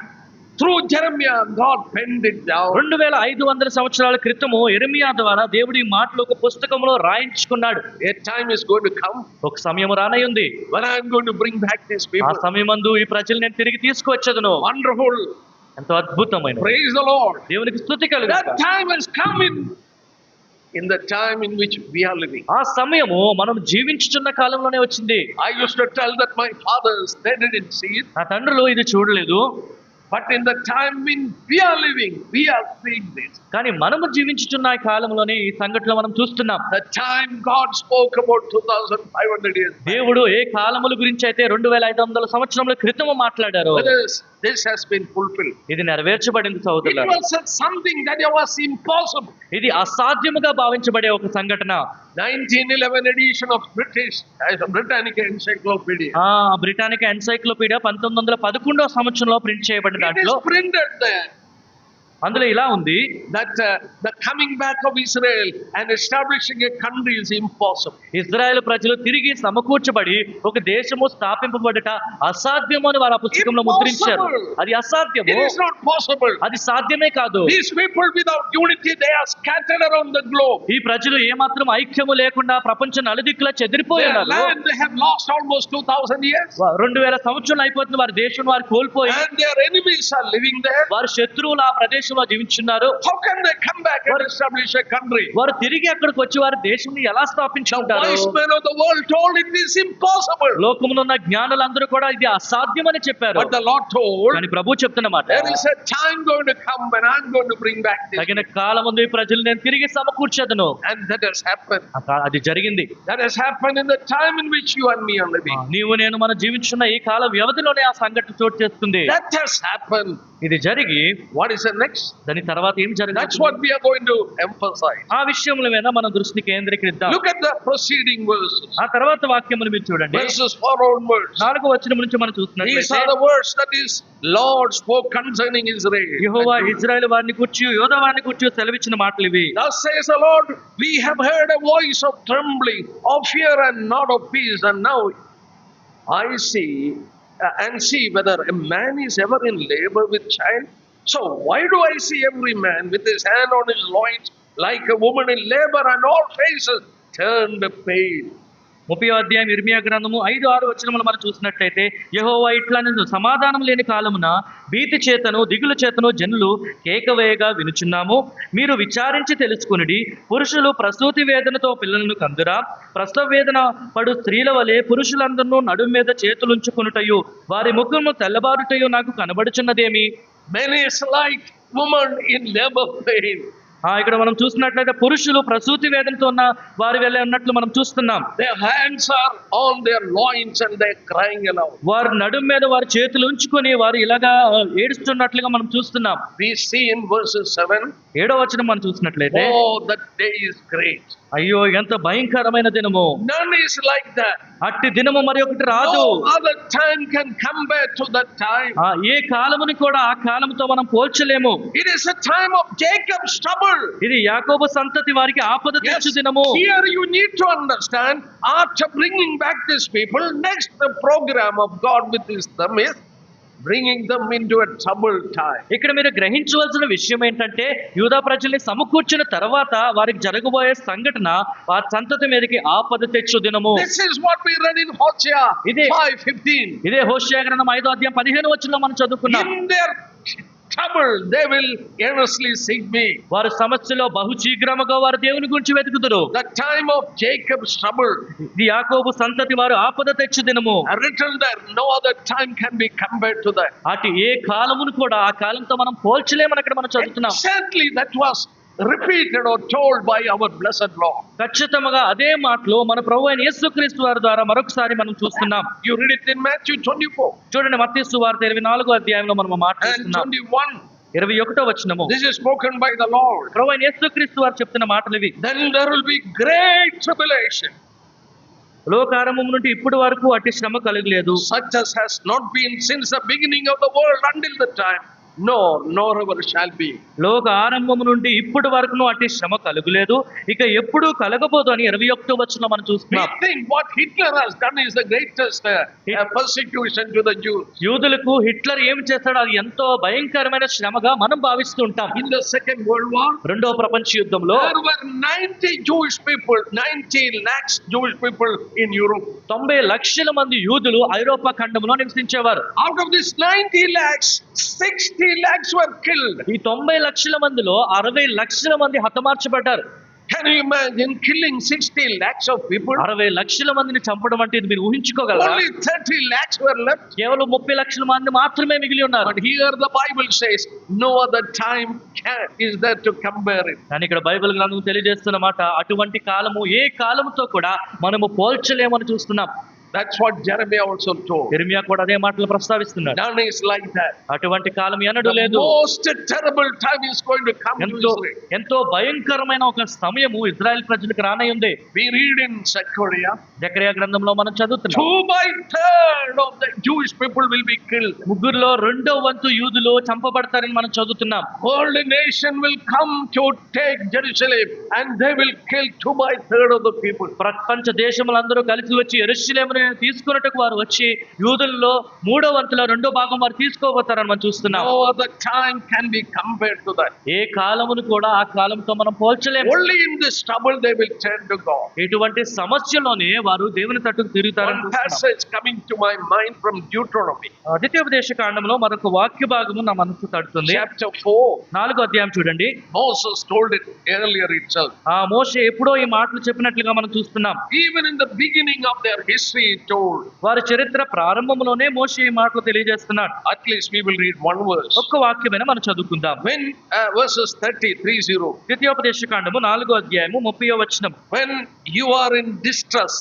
through Jeremiah, God penned it down. 2500 సంవత్సరాల క్రితము ఇర్మీయా ద్వారా దేవుడి ఈ మాటలు ఒక పుస్తకంలో రాయించుకున్నాడు. A time is going to come ఒక సమయం రానయ్యుంది when I am going to bring back these ఆ people. సమయమందు ఈ ప్రజలు నేను తిరిగి తీసుకువచ్చదును. Wonderful. ఎంతో అద్భుతమైన Praise the Lord. దేవునికి స్తుతి That కలుగుగాక. time has come in the time in which we are living. ఆ సమయము మనం జీవించుచున్న కాలంలోనే వచ్చింది. I used to tell that my fathers, they didn't see it. నా తండ్రులు ఇది చూడలేదు. But in the time when we are living, we are seeing this. కానీ మనము జీవించుచున్న ఈ కాలంలోనే ఈ సంఘటనలు మనం చూస్తున్నాం. The time God spoke about 2500 years. దేవుడు ఏ కాలముల గురించి అయితే 2500 సంవత్సరముల క్రితము మాట్లాడారో This has been fulfilled. ఇది నెరవేర్చబడింది It సహోదరులారా. was something that was impossible. ఇది అసాధ్యముగా భావించబడే ఒక సంఘటన. 1911 edition of Britannica Encyclopedia. Britannica encyclopedia 1911వ సంవత్సరంలో ప్రింట్ చేయబడిన It దాంట్లో is printed there అందులో ఇలా ఉంది, that the coming back of Israel and establishing a country is impossible. Israel ప్రజలు తిరిగి సమకూర్చబడి ఒక దేశము స్థాపింపబడట అసాధ్యము అని వారు ఆ పుస్తకంలో ముద్రించారు. అది అసాధ్యము, It is not possible. అది సాధ్యమే కాదు. These people without unity, they are scattered around the globe. ఈ ప్రజలు ఏమాత్రం ఐక్యము లేకుండా ప్రపంచం నలుదిక్కులా చెదిరిపోయి Their ఉన్నారు. land they have lost almost 2000 years. 2000 సంవత్సరాలు అయిపోతుంది వారి దేశం వారు కోల్పోయి, And their enemies are living there. వారి శత్రువులు ఆ ప్రదేశంలో జీవించున్నారు. How can they come back and establish a country? వారు తిరిగి అక్కడికి వచ్చి వారి దేశం ఎలా The స్థాపించుకుంటారు? wise men of the world told it is impossible. లోకములో ఉన్న జ్ఞానులందరూ కూడా ఇది అసాధ్యమని చెప్పారు. But the Lord told, కానీ ప్రభు చెప్తున్నమాట, there is a time going to come when I'm going to bring back this. తగిన కాలం ఉంది, ఈ ప్రజలు నేను తిరిగి సమకూర్చదును. And that has happened. అది జరిగింది. That has happened in the time in which you and me are living. నీవు నేను మనం జీవించున్న ఈ కాల వ్యవధిలోనే ఆ సంఘటన చోటు చేసుకుంది. That has happened. ఇది జరిగి What is the next? దాని తర్వాత ఏం That's జరిగింది? what we are going to emphasize. ఆ విషయముల మీద మన దృష్టిని కేంద్రీకరిద్దాం. Look at the preceding verses. ఆ తర్వాత వాక్యమును మీరు చూడండి. Verses 4 onwards. 4వ వచనం నుంచి మనం These చూస్తున్నట్లయితే, are the words that is Lord spoke concerning Israel. యెహోవా ఇశ్రాయేలు వారిని కూర్చి యోధా వారిని కూర్చి సెలవిచ్చిన మాటలు ఇవి. Thus says the Lord, we have heard a voice of trembling, of fear and not of peace, and now I see and see whether a man is ever in labor with child. So why do I see every man with his hand on his loins like a woman in labor, and all faces turned pale? 30వ అధ్యాయం ఇర్మియా గ్రంథము 5-6 వచనములు మనం చూసినట్లయితే, యెహోవా ఇట్లా నేను సమాధానం లేని కాలమున భీతి చేతను దిగులు చేతను జనులు కేకవేయగా వినుచున్నాము. మీరు విచారించి తెలుసుకునుడి. పురుషులు ప్రసూతి వేదనతో పిల్లలను కందురా? ప్రసవ వేదన పడు స్త్రీల వలె పురుషులందరూ నడుము మీద చేతులుంచుకొనుటయు వారి ముఖము తెల్లబారుటయు నాకు కనబడుచున్నదేమి? Men is like woman in labor pain. ఇక్కడ మనం చూసినట్లయితే పురుషులు ప్రసూతి వేదనతో ఉన్న వారి వెళ్ళే ఉన్నట్లు మనం చూస్తున్నాం. Their hands are on their loins and they're crying aloud. వారు నడుము మీద వారి చేతులు ఉంచుకొని వారు ఇలాగా ఏడుస్తున్నట్లుగా మనం చూస్తున్నాం. We see in verses 7. 7వ వచనం మనం చూసినట్లయితే, Oh, that day is great. అయ్యో ఎంత భయంకరమైన దినము, None is like that. అట్టి దినము మరి ఒకటి రాదు. No other time can compare to that time. ఏ కాలముని కూడా ఆ కాలముతో మనం పోల్చలేము. It is a time of Jacob's trouble. ఇది యాకోబు సంతతి వారికి ఆపద తెచ్చు దినము. Here you need to understand, after bringing back these people, next the program of God with them is bringing them into a troubled time. ఇక్కడ మీరు గ్రహించవలసిన విషయం ఏంటంటే, యూదా ప్రజల్ని సమకూర్చిన తర్వాత వారికి జరగబోయే సంఘటన ఆ సంతతి మీదకి ఆపద తెచ్చు దినము. This is what we read in Hosea 5:15. ఇదే హోషేయ గ్రంథం 5వ అధ్యాయం 15వ వచనంలో మనం చదువుకున్నాం. In their trouble they will earnestly seek me. వారి సమస్యలో బహు శీఘ్రముగా వారు దేవుని గురించి వెతుకుదురు. The time of Jacob's trouble. ఇది యాకోబు సంతతి వారు ఆపద తెచ్చు దినము. Written there, no other time can be compared to that. అటు ఏ కాలమును కూడా ఆ కాలంతో మనం పోల్చలేమని అక్కడ మనం చదువుతున్నాం. Exactly, that was repeated or told by our blessed Lord. ఖచ్చితంగా అదే మాటలు మన ప్రభు అయిన యేసుక్రీస్తు వారి ద్వారా మరొకసారి మనం చూస్తున్నాం. You read it in Matthew 24. చూడండి, మత్తయి సువార్త 24వ అధ్యాయంలో మనం మాట And చూస్తున్నాం. 21. 21వ వచనము. This is spoken by the Lord. ప్రభు అయిన యేసుక్రీస్తు వారు చెప్తున్న మాటలు ఇవి. Then there will be great tribulation, లోకారంభం నుండి ఇప్పటి వరకు అట్టి శ్రమ కలగలేదు, such as has not been since the beginning of the world until the time, nor ever shall be. లోక ఆరంభము నుండి ఇప్పటి వరకును అట్టి శ్రమ కలుగులేదు, ఇక ఎప్పుడు కలగబోదు అని 21వ వచనంలో మనం We చూస్తున్నాం. think what Hitler has done is the greatest persecution to the Jews. యూదులకు హిట్లర్ ఏమి చేస్తాడో అది ఎంతో భయంకరమైన శ్రమగా మనం భావిస్తూ ఉంటాం. In the Second World War, రెండవ ప్రపంచ యుద్ధంలో there were 90 Jewish people, 90 lakhs Jewish people in Europe. 90 లక్షల మంది యూదులు ఐరోపా ఖండంలో నివసించేవారు. Out of this 90 lakhs, 60 lakhs were killed. ఈ 90 లక్షల మందిలో 60 లక్షల మంది హతమార్చబడ్డారు. Can you imagine killing 60 lakhs of people? 60 లక్షల మందిని చంపడం అంటే ఇది మీరు ఊహించుకోగలరా? Only 30 lakhs were left. కేవలం 30 లక్షల మంది మాత్రమే మిగిలి ఉన్నారు. But here the Bible says, no other time is there to compare it. కానీ ఇక్కడ బైబిల్ గ్రంథం తెలియజేస్తున్న మాట, అటువంటి కాలము ఏ కాలముతో కూడా మనము పోల్చలేమని చూస్తున్నాం. That's what Jeremiah also told. యెరెమియా కూడా అదే మాటలు ప్రస్తావిస్తున్నాడు. None is like that. అటువంటి కాలం ఎన్నడూ The లేదు. most terrible time is going to come to Israel. ఎంతో భయంకరమైన ఒక సమయము ఇజ్రాయెల్ ప్రజలకు రానయ్యుంది. We read in Zechariah, Zechariah గ్రంథంలో మనం చదువుతున్నాం, 2/3 of the Jewish people will be killed. ముగ్గురులో 2వ వంతు యూదులు చంపబడతారని మనం చదువుతున్నాం. All the nation will come to take Jerusalem, and they will kill 2/3 of the people. ప్రపంచ దేశములందరూ కలిసి వచ్చి యెరూషలేమును తీసుకున్నట్టుకు వారు వచ్చి యూదుల్లో 3వ వంతులో 2వ భాగం వారు తీసుకోబోతారని మనం చూస్తున్నాం. No other time can be compared to that. ఏ కాలమును కూడా ఆ కాలంతో మనం పోల్చలేము. Only in this trouble they will turn to God. ఇటువంటి సమస్యలోనే వారు దేవుని తట్టుకు తిరుగుతారని One చూస్తున్నాం. passage coming to my mind from Deuteronomy, ద్వితీయోపదేశ కాండంలో మరొక వాక్య భాగము నా మనసు తడుతుంది. chapter 4. 4వ అధ్యాయం చూడండి. Moses told it earlier itself. ఆ మోషే ఎప్పుడో ఈ మాటలు చెప్పినట్లుగా మనం చూస్తున్నాం. Even in the beginning of their history, he told. వారి చరిత్ర ప్రారంభంలోనే మోషే ఈ మాటలు తెలియజేస్తున్నాడు. At least we will read one verse. ఒక్క వాక్యమైనా మనం చదువుకుందాం. When verses 30. ద్వితీయోపదేశ కాండము 4వ అధ్యాయము 30వ వచనం. When you are in distress,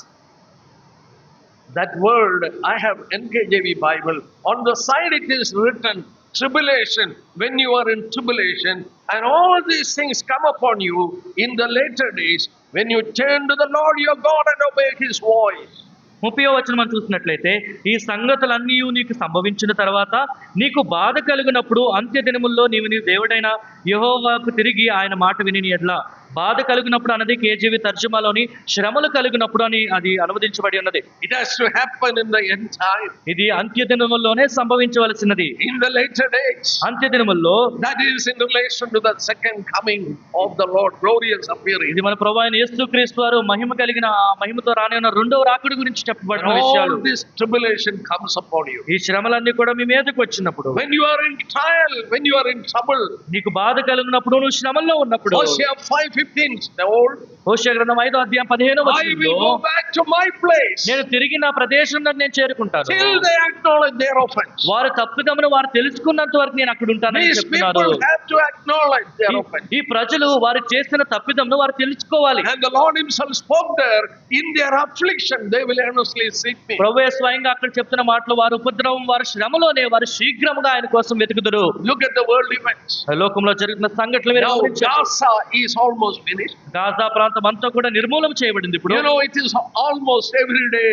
that word I have NKJV Bible. On the side it is written tribulation. When you are in tribulation, and all these things come upon you in the later days, when you turn to the Lord your God and obey His voice. 30వ వచనం మనం చూసినట్లయితే, ఈ సంగతులన్నీ నీకు సంభవించిన తర్వాత నీకు బాధ కలిగినప్పుడు అంత్య దినముల్లో నీవు నీ దేవుడైన యెహోవాకు తిరిగి ఆయన మాట విని నీ ఎడ్ల. బాధ కలిగినప్పుడు అన్నది కేజీవి తర్జుమాలోని శ్రమలు కలిగినప్పుడు అని అది అనువదించబడి ఉన్నది. It has to happen in the end time. ఇది అంత్య దినముల్లోనే సంభవించవలసినది. In the later days. అంత్య దినముల్లో, That is in relation to the second coming of the Lord, glorious appearing. ఇది మన ప్రభువైన యేసుక్రీస్తు వారు మహిమ కలిగిన ఆ మహిమతో రానున్న 2వ రాకడ గురించి చెప్పబడిన విషయాలు. All this tribulation comes upon you. ఈ శ్రమలన్నీ కూడా మీ మీదకి వచ్చినప్పుడు, When you are in trial, when you are in trouble. నీకు బాధ కలిగినప్పుడు, నువ్వు శ్రమల్లో ఉన్నప్పుడు. Hosea 5:15, the old. హోషేయ గ్రంథం 5వ అధ్యాయం 15వ I will వచనంలో, go back to my place నేను తిరిగి నా ప్రదేశంలో నేను చేరుకుంటాను. till they acknowledge their offense. వారి తప్పిదమును వారు తెలుసుకున్నంత వరకు నేను అక్కడ ఉంటానని These చెప్తున్నారు. people have to acknowledge their offense. ఈ ప్రజలు వారు చేసిన తప్పిదమును వారు తెలుసుకోవాలి. And the Lord Himself spoke there, in their affliction they will earnestly seek me. ప్రభువే స్వయంగా అక్కడ చెప్తున్న మాటలు, వారి ఉపద్రవం, వారి శ్రమలోనే వారు శీఘ్రముగా ఆయన కోసం వెతుకుదురు. Look at the world events. లోకంలో జరుగుతున్న సంఘటనలు మీరు Now గమనించండి. Gaza is almost finished. Gaza ప్రాంతం అంతా కూడా నిర్మూలన చేయబడింది. ఇప్పుడు You know, it is almost every day,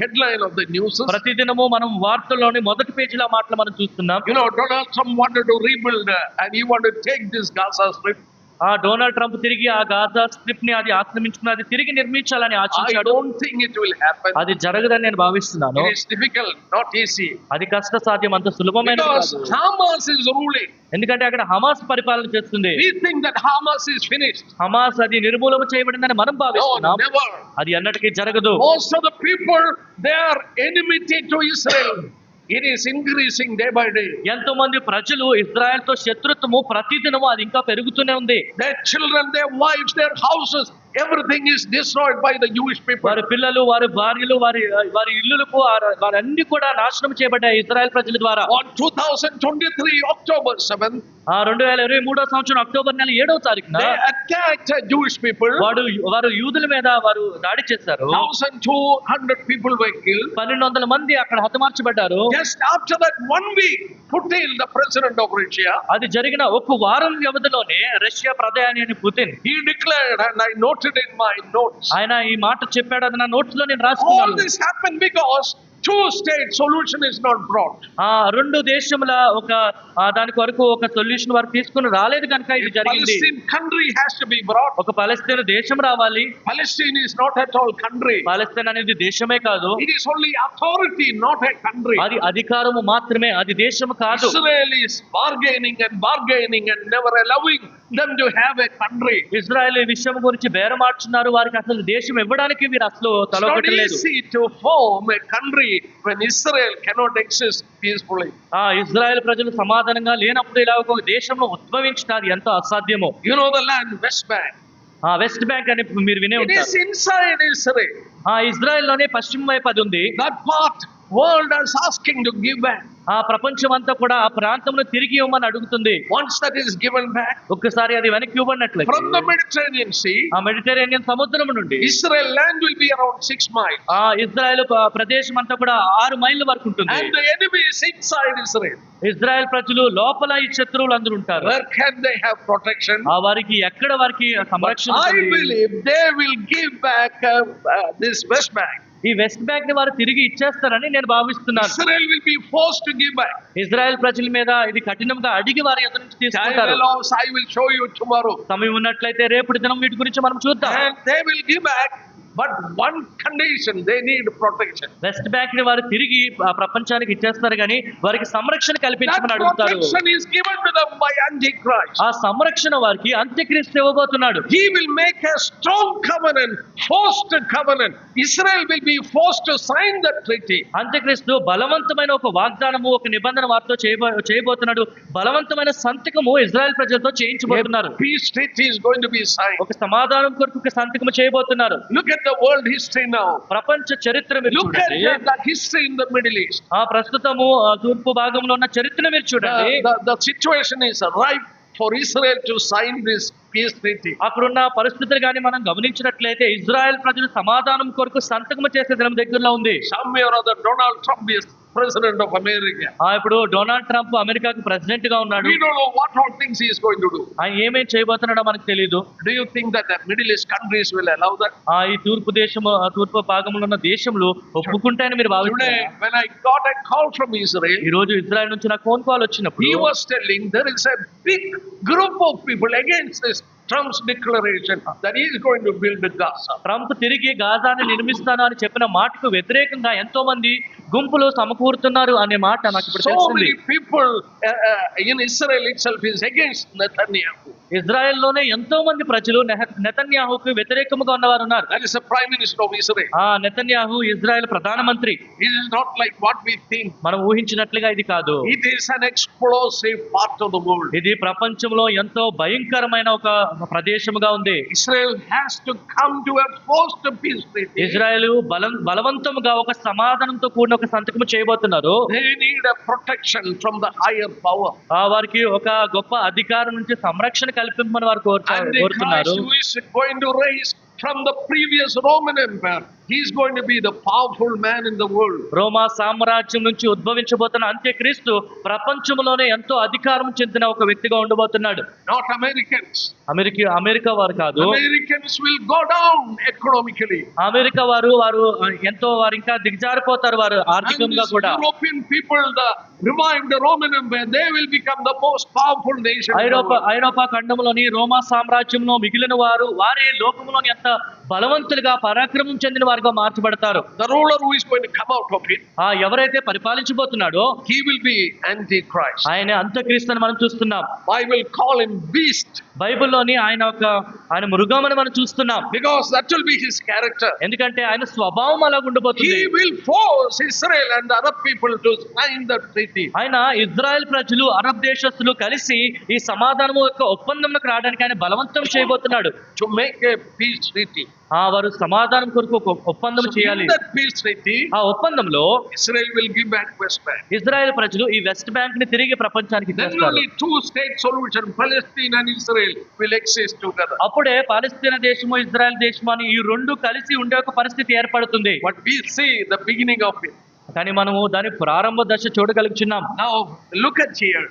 headline of the news. ప్రతిదినము మనం వార్తల్లోని మొదటి పేజీలో మాటలు మనం చూస్తున్నాం. You know, Donald Trump wanted to rebuild and he wanted to take this Gaza Strip. ఆ డొనాల్డ్ ట్రంప్ తిరిగి ఆ గాజా స్ట్రిప్ ని అది ఆక్రమించుకుని అది తిరిగి నిర్మించాలని I ఆశించాడు. don't think it will happen. అది జరగదని నేను భావిస్తున్నాను. It is difficult, not easy. అది కష్ట సాధ్యం, అంత సులభమైన Because కాదు. Hamas is ruling. ఎందుకంటే అక్కడ హమాస్ పరిపాలన చేస్తుంది. We think that Hamas is finished. Hamas అది నిర్మూలన చేయబడిందని మనం No, భావిస్తున్నాం. never. అది అన్నటికీ జరగదు. Most of the people, they are enmity to Israel. It is increasing day by day. ఎంతో మంది ప్రజలు ఇజ్రాయెల్ తో శత్రుత్వము ప్రతిదినము అది ఇంకా పెరుగుతూనే ఉంది. Their children, their wives, their houses, everything is destroyed by the Jewish people. వారి పిల్లలు, వారి భార్యలు, వారి ఇల్లులకు వారన్నీ కూడా నాశనం చేయబడ్డాయి ఇజ్రాయెల్ ప్రజల ద్వారా. On 2023 October 7th, 2023 సంవత్సరం అక్టోబర్ నెల 7వ తారీఖున they attacked Jewish people. వారు యూదుల మీద వారు దాడి చేశారు. 1,200 people were killed. 1200 మంది అక్కడ హతమార్చబడ్డారు. Just after that 1 week, Putin, the president of Russia, అది జరిగిన ఒక వారం వ్యవధిలోనే రష్యా ప్రధాని Putin he declared, and I noted in my notes, ఆయన ఈ మాట చెప్పాడు. అది నా నోట్స్ లో నేను all రాసుకున్నాను. this happened because two-state solution is not brought. ఆ 2 దేశముల ఒక దాని కొరకు ఒక సొల్యూషన్ వారు తీసుకుని రాలేదు కనుక ఇది A జరిగింది. Palestine country has to be brought. ఒక పలస్తీన్ దేశం రావాలి. Palestine is not at all country. పలస్తీన్ అనేది దేశమే కాదు, It is only authority, not a country. అది అధికారము మాత్రమే, అది దేశము కాదు. Israel is bargaining and never allowing them to have a country. Israel ఈ విషయం గురించి బేరమాడుతున్నారు. వారికి అసలు దేశం ఇవ్వడానికి వీరు అసలు It's not తలొకట్లేదు. easy to form a country when Israel cannot exist peacefully. ఆ ఇజ్రాయెల్ ప్రజలు సమాధానంగా లేనప్పుడు ఇలా ఒక దేశంలో ఉద్భవించడానికి ఎంతో అసాధ్యమో. You know the land, West Bank. West bank అని మీరు వినే It ఉంటారు. is inside Israel. ఇజ్రాయెల్ లోనే పశ్చిమ వైపు అది ఉంది. That part, world is asking to give back. ప్రపంచం అంతా కూడా ఆ ప్రాంతంలో తిరిగి ఇవ్వమని అడుగుతుంది. Once that is given back, ఒక్కసారి అది వెనక్కి ఇవ్వబడినట్లయితే from the Mediterranean Sea, Mediterranean సముద్రం నుండి Israel land will be around 6 miles. Israel ప్రదేశం అంతా కూడా 6 మైళ్ళ వరకు ఉంటుంది. And the enemy is inside Israel. Israel ప్రజలు లోపల ఈ శత్రువులు అందరూ ఉంటారు. Where can they have protection? వారికి ఎక్కడ వారికి సంరక్షణ I ఉంటుంది? believe they will give back this West Bank. ఈ వెస్ట్ బ్యాంక్ ని వారు తిరిగి ఇచ్చేస్తారని నేను భావిస్తున్నాను. Israel will be forced to give back. Israel ప్రజల మీద ఇది కఠినంగా అడిగి వారి ఎదురు నుంచి Time తీసుకుంటారు. allows, I will show you tomorrow. సమయం ఉన్నట్లయితే రేపటి దినం వీటి గురించి మనం చూద్దాం. And they will give back, but one condition, they need protection. West bank ని వారు తిరిగి ప్రపంచానికి ఇచ్చేస్తారు కానీ వారికి సంరక్షణ That కల్పించమని అడుగుతారు. protection is given to them by Antichrist. ఆ సంరక్షణ వారికి అంత్యక్రీస్తు ఇవ్వబోతున్నాడు. He will make a strong covenant, forced covenant. Israel will be forced to sign that treaty. అంత్యక్రీస్తు బలవంతమైన ఒక వాగ్దానము, ఒక నిబంధన వారితో చేయబోతున్నాడు. బలవంతమైన సంతకము ఇజ్రాయెల్ ప్రజలతో చేయించబోతున్నారు. A peace treaty is going to be signed. ఒక సమాధానం కొరకు ఒక సంతకము చేయబోతున్నారు. Look at the world history now. ప్రపంచ చరిత్ర మీరు Look at చూడండి. the history in the Middle East. ప్రస్తుతము తూర్పు భాగంలో ఉన్న చరిత్ర మీరు చూడండి. The situation is ripe for Israel to sign this peace treaty. అక్కడున్న పరిస్థితులు కానీ మనం గమనించినట్లయితే ఇజ్రాయెల్ ప్రజలు సమాధానం కొరకు సంతకం చేసే దినం దగ్గరలో ఉంది. Somewhere or other, Donald Trump is president of America. ఇప్పుడు డొనాల్డ్ ట్రంప్ అమెరికాకు ప్రెసిడెంట్ గా ఉన్నాడు. We don't know what all things he is going to do. ఆయన ఏమేం చేయబోతున్నాడో మనకు తెలియదు. Do you think that the Middle East countries will allow that? ఈ తూర్పు భాగంలో ఉన్న దేశంలో ఒప్పుకుంటాయని మీరు Today, భావిస్తున్నారు? when I got a call from Israel, ఈ రోజు ఇజ్రాయెల్ నుంచి నాకు ఫోన్ కాల్ వచ్చినప్పుడు he was telling there is a big group of people against this Trump's declaration that he is going to build the Gaza. Trump తిరిగి గాజాని నిర్మిస్తాను అని చెప్పిన మాటకు వ్యతిరేకంగా ఎంతో మంది గుంపులు సమకూరుతున్నారు అనే మాట నాకు ఇప్పుడు So తెలిసింది. many people in Israel itself is against Netanyahu. ఇజ్రాయెల్లోనే ఎంతో మంది ప్రజలు నెతన్యాహుకు వ్యతిరేకముగా ఉన్నవారు ఉన్నారు. That is the prime minister of Israel. Netanyahu Israel ప్రధానమంత్రి. It is not like what we think. మనం ఊహించినట్లుగా ఇది కాదు. It is an explosive part of the world. ఇది ప్రపంచంలో ఎంతో భయంకరమైన ఒక ప్రదేశముగా ఉంది. Israel has to come to a forced peace treaty. Israel బలవంతముగా ఒక సమాధానంతో కూడిన ఒక సంతకం చేయబోతున్నారు. They need a protection from the higher power. వారికి ఒక గొప్ప అధికారం నుంచి సంరక్షణ కల్పించమని వారు And the కోరుతున్నారు. Christ who is going to raise from the previous Roman Empire, he is going to be the powerful man in the world. రోమా సామ్రాజ్యం నుంచి ఉద్భవించబోతున్న అంత్యక్రీస్తు ప్రపంచంలోనే ఎంతో అధికారం చెందిన ఒక వ్యక్తిగా ఉండబోతున్నాడు. Not Americans. అమెరికా వారు కాదు. Americans will go down economically. America వారు వారు ఇంకా దిగజారిపోతారు వారు And ఆర్థికంగా these కూడా. European people, the revived Roman Empire, they will become the most powerful nation in the world. ఐరోపా ఖండంలోని రోమా సామ్రాజ్యంలో మిగిలిన వారే లోకంలోని ఎంత బలవంతులుగా పరాక్రమం చెందిన వారుగా మార్చబడతారు. The ruler who is going to come out of it, ఎవరైతే పరిపాలించబోతున్నాడో he will be Antichrist. ఆయన అంత్యక్రీస్తు అని మనం చూస్తున్నాం. Bible call him beast, బైబిల్లోని ఆయన మృగమని మనం చూస్తున్నాం. because that will be his character. ఎందుకంటే ఆయన స్వభావం అలాగ ఉండబోతుంది. He will force Israel and the Arab people to sign the treaty. ఆయన ఇజ్రాయెల్ ప్రజలు అరబ్ దేశస్తులు కలిసి ఈ సమాధానం యొక్క ఒప్పందంలోకి రావడానికి ఆయన బలవంతం చేయబోతున్నాడు. To make a peace treaty. వారు సమాధానం కొరకు ఒక ఒప్పందం చేయాలి. In that peace treaty, ఆ ఒప్పందంలో Israel will give back West Bank. Israel ప్రజలు ఈ వెస్ట్ బ్యాంక్ ని తిరిగి ప్రపంచానికి Then తెస్తారు. only two-state solution, Palestine and Israel, will exist together. అప్పుడే పాలస్తీనా దేశము ఇజ్రాయెల్ దేశము అని ఈ రెండు కలిసి ఉండే ఒక పరిస్థితి ఏర్పడుతుంది. But we see the beginning of it. కానీ మనము దాని ప్రారంభ దశ చూడగలుగుతున్నాం. Now look at here.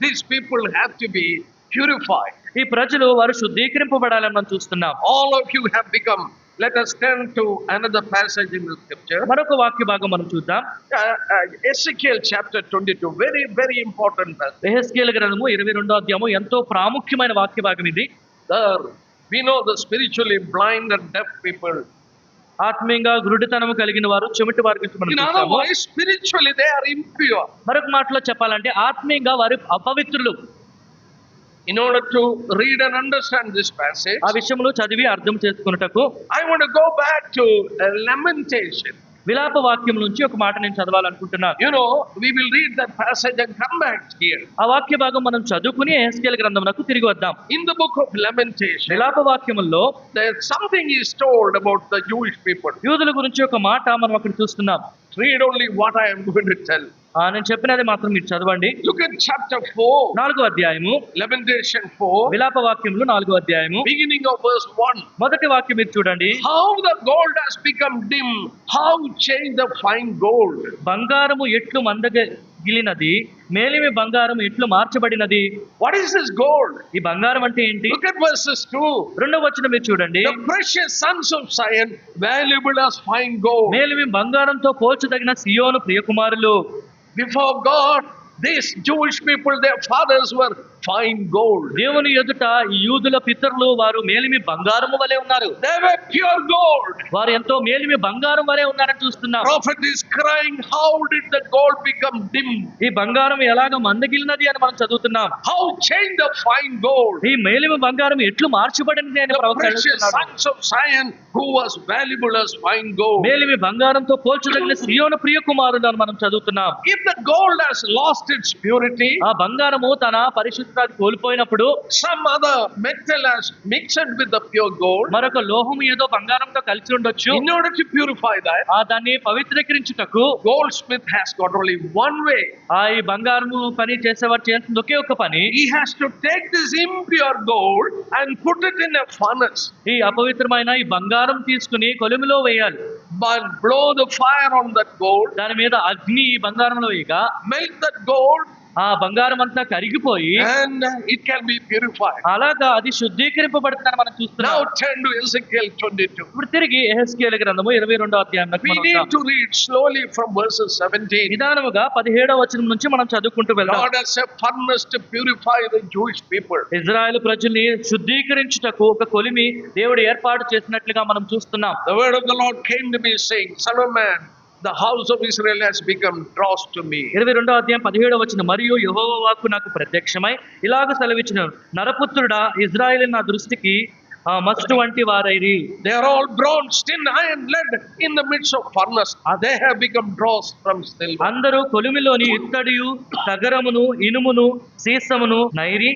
These people have to be purified. ఈ ప్రజలు వారు శుద్ధీకరింపబడాలని మనం చూస్తున్నాం. All of you have become. Let us turn to another passage in the scripture. మరొక వాక్య భాగం మనం చూద్దాం. Ezekiel chapter 22, very, very important passage. యెహెజ్కేలు గ్రంథము 22వ అధ్యాయము ఎంతో ప్రాముఖ్యమైన వాక్య భాగం ఇది. There we know the spiritually blind and deaf people. ఆత్మీయంగా గురుడితనము కలిగిన వారు చెమిటి వారి గురించి మనం In other చూస్తాము. words, spiritually they are impure. మరొక మాటలో చెప్పాలంటే ఆత్మీయంగా వారు అపవిత్రులు. In order to read and understand this passage, ఆ విషయంలో చదివి అర్థం చేసుకున్నటకు I want to go back to Lamentation. విలాప వాక్యం నుంచి ఒక మాట నేను చదవాలనుకుంటున్నాను. You know, we will read that passage and come back here. ఆ వాక్య భాగం మనం చదువుకుని యెహెజ్కేలు గ్రంథమునకు తిరిగి వద్దాం. In the book of Lamentation, విలాప వాక్యముల్లో there something is told about the Jewish people. యూదుల గురించి ఒక మాట మనం అక్కడ చూస్తున్నాం. Read only what I am going to tell. నేను చెప్పినది మాత్రం మీరు చదవండి. Look at chapter 4, 4వ అధ్యాయము, Lamentation 4, విలాప వాక్యములు 4వ అధ్యాయము, beginning of verse 1. మొదటి వాక్యం మీరు చూడండి. How the gold has become dim, how changed the fine gold. బంగారము ఎట్లు మందగిలినది, మేలిమి బంగారం ఎట్లు మార్చబడినది. What is this gold? ఈ బంగారం అంటే ఏంటి? Look at verses 2. 2వ వచనం మీరు చూడండి. The precious sons of Zion, valuable as fine gold. మేలిమి బంగారంతో పోల్చదగిన సియోను ప్రియకుమారులు. Before God, these Jewish people, their fathers were fine gold. దేవుని ఎదుట ఈ యూదుల పితరులు వారు మేలిమి బంగారము వలె ఉన్నారు. They were pure gold. వారు ఎంతో మేలిమి బంగారం వలె ఉన్నారని చూస్తున్నాం. Prophet is crying, how did the gold become dim? ఈ బంగారం ఎలాగ మందగిలినది అని మనం చదువుతున్నాం. How changed the fine gold? ఈ మేలిమి బంగారం ఎట్లు మార్చబడినది అని The ప్రవక్త precious అడుగుతున్నాడు. sons of Zion, who was valuable as fine gold. మేలిమి బంగారంతో పోల్చదగిన సియోను ప్రియకుమారులు అని మనం చదువుతున్నాం. If the gold has lost its purity, ఆ బంగారము తన పరిశుద్ధత కోల్పోయినప్పుడు some other metal has mixed with the pure gold. మరొక లోహం ఏదో బంగారంతో కలిసి ఉండొచ్చు. In order to purify that, దాన్ని పవిత్రీకరించుటకు goldsmith has got only one way. ఈ బంగారము పని చేసేవారు చేయాల్సింది ఒకే ఒక పని. He has to take this impure gold and put it in a furnace, ఈ అపవిత్రమైన ఈ బంగారం తీసుకుని కొలిమిలో వేయాలి. but blow the fire on that gold, దాని మీద అగ్ని ఈ బంగారంలో వేయగా melt that gold, ఆ బంగారం అంతా కరిగిపోయి and it can be purified. అలాగా అది శుద్ధీకరింపబడుతుందని మనం చూస్తున్నాం. Now turn to Ezekiel 22. ఇప్పుడు తిరిగి యెహెజ్కేలు గ్రంథము 22వ అధ్యాయంలోకి We మనం need వద్దాం. to read slowly from verses 17. నిదానముగా 17వ వచనం నుంచి మనం చదువుకుంటూ వెళ్దాం. God has a furnace to purify the Jewish people. Israel ప్రజల్ని శుద్ధీకరించుటకు ఒక కొలిమి దేవుడు ఏర్పాటు చేసినట్లుగా మనం చూస్తున్నాం. The word of the Lord came to me saying, Son of man, the house of Israel has become dross to me. 22వ అధ్యాయం 17వ వచనం, మరియు యెహోవా వాక్కు నాకు ప్రత్యక్షమై ఇలాగ సెలవిచ్చిన, నరపుత్రుడా, ఇజ్రాయేలు నా దృష్టికి మస్టు వంటి వారైరి. They are all bronze, tin, iron, lead in the midst of furnace. They have become dross from silver. అందరూ కొలిమిలోని ఇత్తడియు తగరమును ఇనుమును సీసమును నైరి,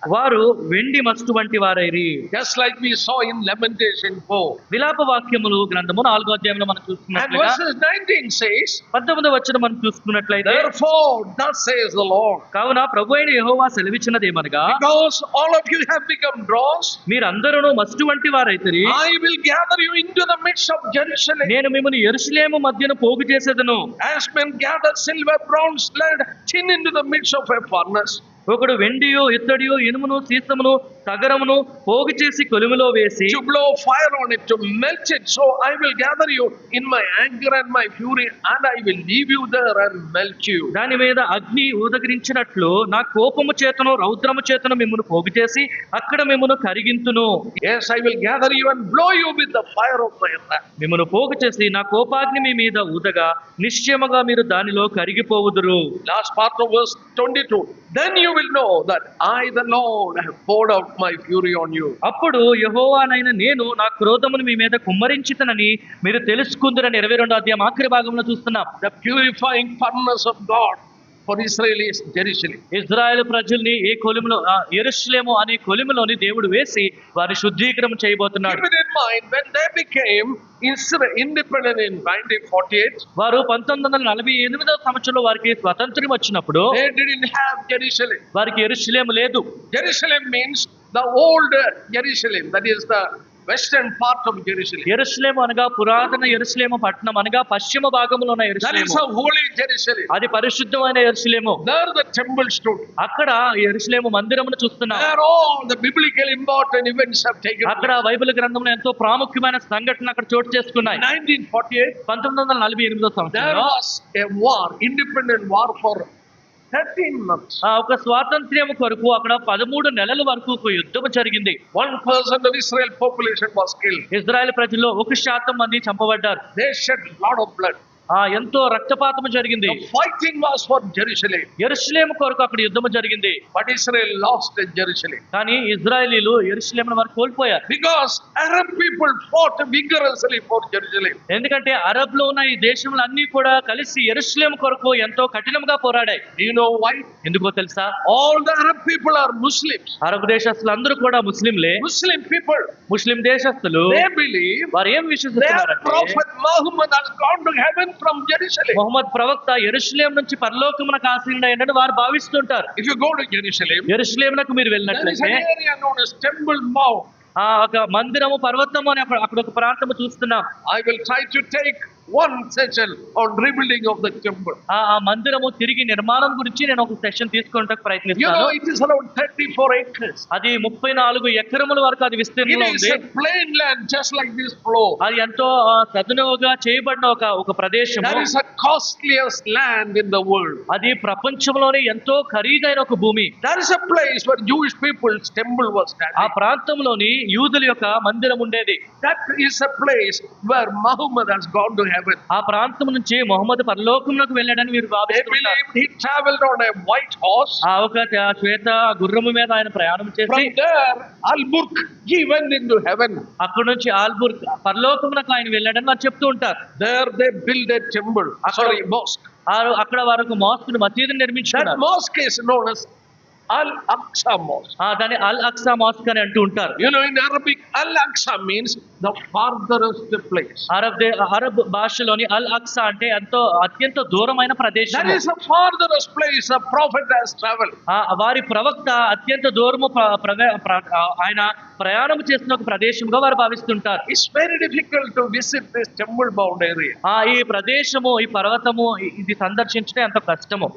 వారు వెండి మస్తు వంటి వారైరి. Just like we saw in Lamentation 4. విలాప వాక్యములు గ్రంథము 4వ అధ్యాయంలో మనం And చూసుకున్నట్లుగా verses 19 says, 19వ వచనం మనం చూసుకున్నట్లయితే, Therefore, thus says the Lord, కావున ప్రభు అయిన యెహోవా సెలవిచ్చినదేమనగా, because all of you have become dross, మీరందరూ మస్తు వంటి వారైతిరి, I will gather you into the midst of Jerusalem. నేను మిమ్మల్ని యెరూషలేము మధ్యన పోగు చేసేదను. As men gather silver, bronze, lead, tin into the midst of a furnace. ఒకడు వెండియో ఇత్తడియో ఇనుమును సీసమును తగరమును పోగు చేసి కొలిమిలో వేసి To blow fire on it, to melt it. So I will gather you in my anger and my fury, and I will leave you there and melt you. దాని మీద అగ్ని ఊదగిరించినట్లు నా కోపము చేతను రౌద్రము చేతను మిమ్మును పోగు చేసి అక్కడ మిమ్మును కరిగింతును. Yes, I will gather you and blow you with the fire of my wrath. మిమ్మును పోగు చేసి నా కోపాగ్ని మీ మీద ఊదగా నిశ్చయముగా మీరు దానిలో కరిగిపోవుదురు. Last part of verse 22. Then you will know that I, the Lord, have poured out my fury on you. అప్పుడు యెహోవానైన నేను నా క్రోధమును మీ మీద కుమ్మరించితనని మీరు తెలుసుకుందురని 22వ అధ్యాయం ఆఖరి భాగంలో చూస్తున్నాం. The purifying furnace of God for Israel is Jerusalem. Israel ప్రజల్ని ఏ కొలిమిలో యెరూషలేము అనే కొలిమిలోని దేవుడు వేసి వారి శుద్ధీకరణ చేయబోతున్నాడు. Keep it in mind, when they became independent in 1948, వారు 1948వ సంవత్సరంలో వారికి స్వతంత్రం వచ్చినప్పుడు they didn't have Jerusalem. వారికి యెరూషలేము లేదు. Jerusalem means the old Jerusalem, that is the western part of Jerusalem. యెరూషలేము అనగా పురాతన యెరూషలేము పట్టణం అనగా పశ్చిమ భాగంలో ఉన్న That is యెరూషలేము. a holy Jerusalem. అది పరిశుద్ధమైన యెరూషలేము. There the temple stood. అక్కడ యెరూషలేము మందిరమును చూస్తున్నాం. There all the biblical important events have taken అక్కడ place. బైబిల్ గ్రంథంలో ఎంతో ప్రాముఖ్యమైన సంఘటనలు అక్కడ చోటు చేసుకున్నాయి. 1948, 1948వ there సంవత్సరంలో was a war, independent war for 13 months. ఒక స్వాతంత్ర్యం కొరకు అక్కడ 13 నెలల వరకు ఒక యుద్ధం జరిగింది. 1% of Israel population was killed. Israel ప్రజల్లో 1% మంది చంపబడ్డారు. They shed a lot of blood. ఎంతో రక్తపాతము జరిగింది. The fighting was for Jerusalem, యెరూషలేము కొరకు అక్కడ యుద్ధము జరిగింది. but Israel lost in Jerusalem. కానీ ఇజ్రాయేలీలు యెరూషలేమును వారు కోల్పోయారు. Because Arab people fought vigorously for Jerusalem. ఎందుకంటే అరబ్ లో ఉన్న ఈ దేశములు అన్ని కూడా కలిసి యెరూషలేము కొరకు ఎంతో కఠినంగా పోరాడాయి. Do you know why? ఎందుకో తెలుసా? All the Arab people are Muslims. Arab దేశస్తులు అందరూ కూడా ముస్లింలే. Muslim people, Muslim దేశస్తులు they believe వారు ఏం their విశ్వసిస్తున్నారంటే prophet Muhammad has gone to heaven from Jerusalem. Mohammed ప్రవక్త యెరూషలేము నుంచి పరలోకమునకు ఆసీనుడైనని వారు భావిస్తుంటారు. If you go to Jerusalem, యెరూషలేమునకు మీరు there is వెళ్ళినట్లయితే an area known as Temple Mount. ఒక మందిరము పర్వతము అని అక్కడ ఒక ప్రాంతము చూస్తున్నాం. I will try to take one session on rebuilding of the temple. ఆ మందిరము తిరిగి నిర్మాణం గురించి నేను ఒక సెషన్ తీసుకుంటూ You ప్రయత్నిస్తాను. know, it is around 34 acres. అది 34 ఎకరముల వరకు అది It విస్తీర్ణంలో is ఉంది. a plain land just like this floor. అది ఎంతో సదునుగా చేయబడిన ఒక ప్రదేశము. That is the costliest land in the world. అది ప్రపంచంలోనే ఎంతో ఖరీదైన ఒక భూమి. That is a place where Jewish people's temple was ఆ standing. ప్రాంతంలోని యూదుల యొక్క మందిరం ఉండేది. That is a place where Muhammad has gone to heaven. ఆ ప్రాంతం నుంచి మొహమ్మద్ పరలోకమునకు వెళ్ళాడని మీరు They భావిస్తుంటారు. believed he traveled on a white horse. ఒక శ్వేత గుర్రము మీద ఆయన ప్రయాణం చేసి From there, Al-Burq, he went into heaven. అక్కడ నుంచి ఆల్బుర్గ్ పరలోకమునకు ఆయన వెళ్ళాడని వారు చెప్తూ ఉంటారు. There they built a temple, mosque. అక్కడ వారు ఒక mosque మసీదుని That నిర్మించుకున్నారు. mosque is known as Al-Aqsa Mosque. దాన్ని అల్ అక్సా మాస్క్ అని అంటూ ఉంటారు. You know, in Arabic, Al-Aqsa means the farthest place. Arab భాషలోని అల్ అక్సా అంటే ఎంతో అత్యంత దూరమైన ప్రదేశం. That is the farthest place a prophet has traveled. వారి ప్రవక్త అత్యంత దూరము ఆయన ప్రయాణం చేసిన ఒక ప్రదేశంగా వారు భావిస్తుంటారు. It's very difficult to visit this temple bound area. ఈ ప్రదేశము ఈ పర్వతము ఇది సందర్శించడం ఎంతో కష్టము.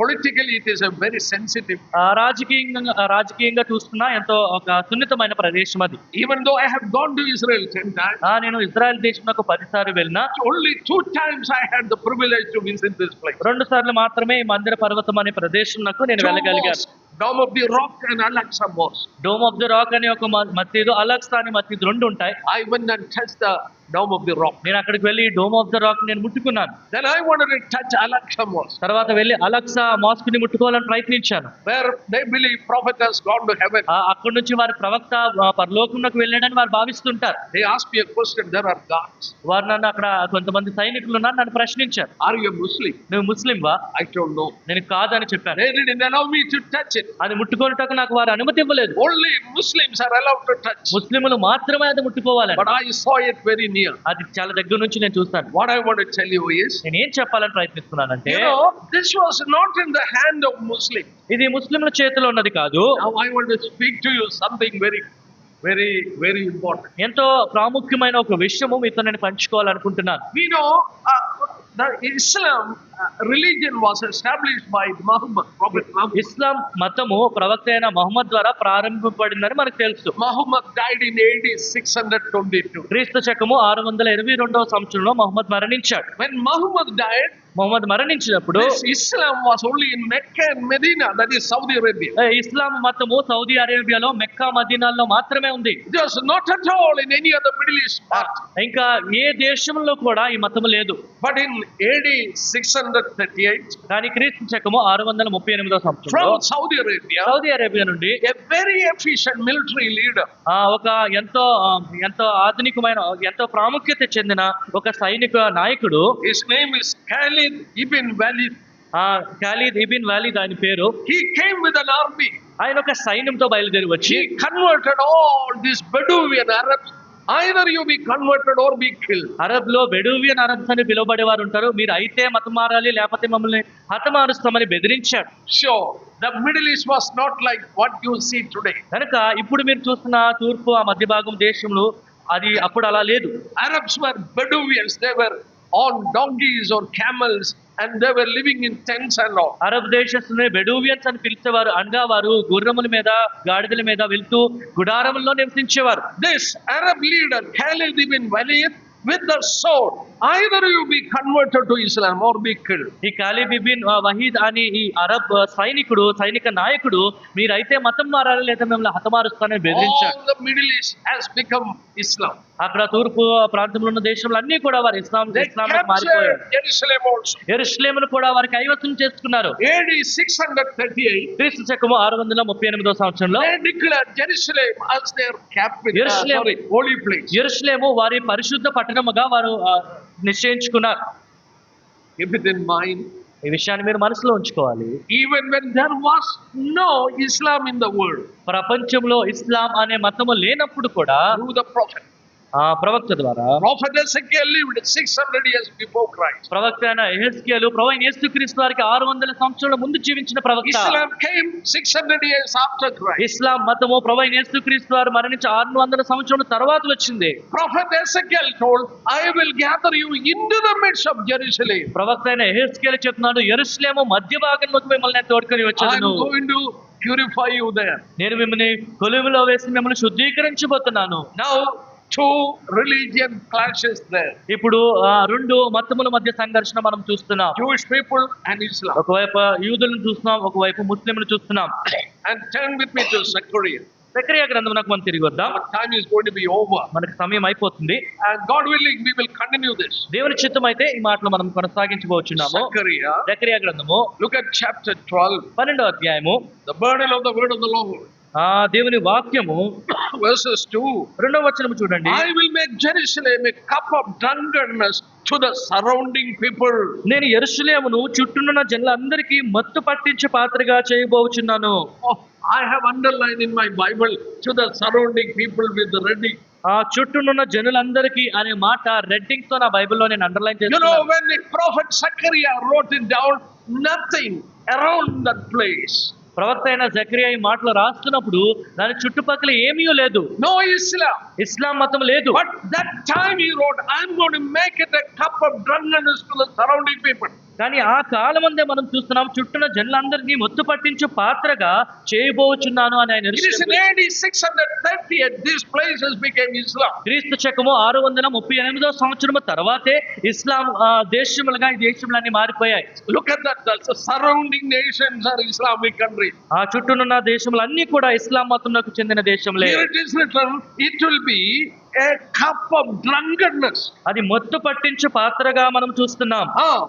Politically, it is a very sensitive. రాజకీయంగా చూస్తున్నా ఎంతో ఒక సున్నితమైన ప్రదేశం అది. Even though I have gone to Israel 10 times, నేను ఇజ్రాయెల్ దేశంలో 10 సార్లు వెళ్ళినా only 2 times I had the privilege to visit this place. 2 సార్లు మాత్రమే ఈ మందిర పర్వతం అనే ప్రదేశంలో నేను వెళ్ళగలిగాను. Dome of the Rock and Al-Aqsa Mosque. Dome of the rock అనే ఒక మసీదు, అల్ అక్సా అనే మసీదు 2 ఉంటాయి. I went and touched the Dome of the Rock. నేను అక్కడికి వెళ్ళి డోమ్ ఆఫ్ ది రాక్ నేను ముట్టుకున్నాను. Then I wanted to touch Al-Aqsa Mosque, తర్వాత వెళ్ళి అల్ అక్సా మాస్క్ ని ముట్టుకోవాలని ప్రయత్నించాను. where they believe prophet has gone to heaven. అక్కడి నుంచి వారి ప్రవక్త పరలోకంలోకి వెళ్ళాడని వారు భావిస్తుంటారు. They asked me a question. There are guards. వారు నన్ను అక్కడ కొంతమంది సైనికులు ఉన్నారు, నన్ను ప్రశ్నించారు. Are you a Muslim? నువ్వు ముస్లింవా? I don't know. నేను కాదని చెప్పాను. They didn't allow me to touch it. అది ముట్టుకోవటానికి నాకు వారు అనుమతి ఇవ్వలేదు. Only Muslims are allowed to touch. ముస్లింలు మాత్రమే అది ముట్టుకోవాలని. But I saw it very near. అది చాలా దగ్గర నుంచి నేను చూస్తాను. What I want to tell you is, నేను ఏం చెప్పాలని ప్రయత్నిస్తున్నానంటే, you know, this was not in the hand of Muslim. ఇది ముస్లింల చేతిలో ఉన్నది కాదు. Now I want to speak to you something very, very, very important. ఎంతో ప్రాముఖ్యమైన ఒక విషయము మీతో నేను పంచుకోవాలనుకుంటున్నాను. We know the Islam religion was established by Muhammad, Prophet Muhammad. ఇస్లాం మతము ప్రవక్త అయిన మహమ్మద్ ద్వారా ప్రారంభింపబడిందని మనకు తెలుసు. Muhammad died in AD 622. క్రీస్తు శకము 622వ సంవత్సరంలో మహమ్మద్ మరణించాడు. When Muhammad died, మహమ్మద్ మరణించినప్పుడు this Islam was only in Mecca and Medina, that is Saudi Arabia. ఇస్లాం మతము సౌదీ అరేబియాలో మెక్కా మదీనాల్లో మాత్రమే ఉంది. It was not at all in any other Middle East part. ఇంకా ఏ దేశంలో కూడా ఈ మతము లేదు. But in AD 638, కానీ క్రీస్తు శకము 638వ సంవత్సరంలో from Saudi Arabia, Saudi Arabia నుండి a very efficient military leader, ఒక ఎంతో ఆధునికమైన ఎంతో ప్రాముఖ్యత చెందిన ఒక సైనిక నాయకుడు, his name is Khalid ibn Walid. Khalid Ibn వాలిద్ ఆయన పేరు. He came with an army. ఆయన ఒక సైన్యంతో బయలుదేరి వచ్చి He converted all these Bedouin Arabs. Either you be converted or be killed. Arab లో బెడూవియన్ అరబ్స్ అని పిలువబడేవారు ఉంటారు. మీరు అయితే మతం మారాలి లేకపోతే మమ్మల్ని హతమారుస్తామని బెదిరించాడు. Sure, the Middle East was not like what you see today. కనుక ఇప్పుడు మీరు చూస్తున్న తూర్పు ఆ మధ్య భాగం దేశంలో అది అప్పుడు అలా లేదు. Arabs were Bedouins. They were on donkeys or camels and they were living in tents and all. అరబ్ దేశస్తుల్ని బెడూవియన్స్ అని పిలిచేవారు. అనగా వారు గుర్రముల మీద గాడిదల మీద వెళ్తూ గుడారముల్లో నివసించేవారు. This Arab leader Khalid ibn Walid with the sword. Either you be converted to Islam or be killed. ఈ ఖాలిద్ బిన్ వహీద్ అని ఈ అరబ్ సైనిక నాయకుడు మీరైతే మతం మారాలి లేదా మిమ్మల్ని హతమారుస్తానని బెదిరించాడు. All the Middle East has become Islam. అక్కడ తూర్పు ప్రాంతంలో ఉన్న దేశంలో అన్ని కూడా వారు ఇస్లాం They మారిపోయారు. captured Jerusalem also. యెరూషలేమును కూడా వారి కైవసం చేసుకున్నారు. AD 638, క్రీస్తు శకము 638వ సంవత్సరంలో they declared Jerusalem as their capital, Jerusalem. holy place. యెరూషలేము వారి పరిశుద్ధ పట్టణముగా వారు నిశ్చయించుకున్నారు. Keep it in mind. ఈ విషయాన్ని మీరు మనసులో ఉంచుకోవాలి. Even when there was no Islam in the world, ప్రపంచంలో ఇస్లాం అనే మతము లేనప్పుడు కూడా through the prophet. ప్రవక్త ద్వారా Prophet Ezekiel lived 600 years before Christ. ప్రవక్త అయిన యెహెజ్కేలు ప్రభువైన యేసుక్రీస్తు వారికి 600 సంవత్సరాల ముందు జీవించిన ప్రవక్త. Islam came 600 years after Christ. ఇస్లాం మతము ప్రభువైన యేసుక్రీస్తు వారు మరణించి 600 సంవత్సరాల తర్వాత వచ్చింది. Prophet Ezekiel told, I will gather you into the midst of Jerusalem. ప్రవక్త అయిన యెహెజ్కేలు చెప్తున్నాడు, యెరూషలేము మధ్య భాగంలోకి మిమ్మల్ని నేను తోడుకొని I am వచ్చాను. going to purify you there. నేను మిమ్మల్ని కొలువులో వేసి మిమ్మల్ని శుద్ధీకరించబోతున్నాను. Now, two religion clashes there. ఇప్పుడు రెండు మతముల మధ్య సంఘర్షణ మనం చూస్తున్నాం. Jewish people and Islam. ఒకవైపు యూదులను చూస్తున్నాం, ఒకవైపు ముస్లింలను చూస్తున్నాం. And turn with me to Zechariah. Zechariah గ్రంథమునకు మనం తిరిగి వద్దాం. Our time is going to be over. మనకు సమయం అయిపోతుంది. And God willing, we will continue this. దేవుని చిత్తం అయితే ఈ మాటలు మనం కొనసాగించబోచున్నాము. Zechariah, జకరియా గ్రంథము look at chapter 12, 12వ అధ్యాయము. the burden of the word of the Lord. దేవుని వాక్యము Verses 2. 2వ వచనము చూడండి. I will make Jerusalem a cup of drunkenness to the surrounding people. నేను యెరూషలేమును చుట్టూనున్న జనులందరికీ మత్తు పట్టించే పాత్రగా చేయబోచున్నాను. Oh, I have underlined in my Bible to the surrounding people with the red ink. చుట్టూనున్న జనులందరికీ అనే మాట రెడ్డింగ్ తో నా బైబిల్లో నేను అండర్లైన్ You know, చేస్తున్నాను. when the prophet Zechariah wrote it down, nothing around that place. ప్రవక్త అయిన జకరియా ఈ మాటలు రాస్తున్నప్పుడు దాని చుట్టుపక్కల ఏమీ లేదు. No Islam. ఇస్లాం మతం లేదు. But that time he wrote, I'm going to make it a cup of drunkenness to the surrounding people. కానీ ఆ కాలమందే మనం చూస్తున్నాం, చుట్టూన జనులందరినీ మొత్తు పట్టించు పాత్రగా చేయబోచున్నాను అని ఆయన It is in AD 638 these places became Islam. క్రీస్తు శకము 638వ సంవత్సరము తర్వాతే ఇస్లాం దేశములుగా ఈ దేశములన్నీ మారిపోయాయి. Look at that. The surrounding nations are Islamic countries. ఆ చుట్టూనున్న దేశములన్నీ కూడా ఇస్లాం మతంలోకి చెందిన దేశములే. Here it is written, it will be a cup of drunkenness. అది మొత్తు పట్టించు పాత్రగా మనం చూస్తున్నాం.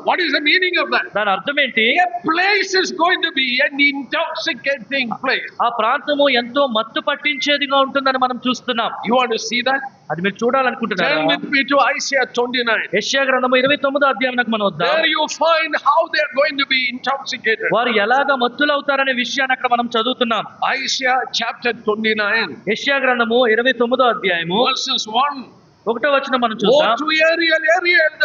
What is the meaning of that? దాని అర్థం ఏంటి? A place is going to be an intoxicating place. ఆ ప్రాంతము ఎంతో మత్తు పట్టించేదిగా ఉంటుందని మనం చూస్తున్నాం. You want to see that? అది మీరు చూడాలనుకుంటున్నారా? Turn with me to Isaiah 29. యెషయా గ్రంథము 29వ అధ్యాయానికి మనం వద్దాం. There you find how they are going to be intoxicated. వారు ఎలాగా మత్తులవుతారనే విషయాన్ని అక్కడ మనం చదువుతున్నాం. Isaiah chapter 29, యెషయా గ్రంథము 29వ అధ్యాయము verses 1. 1వ వచనం మనం Woe చూద్దాం. to Ariel,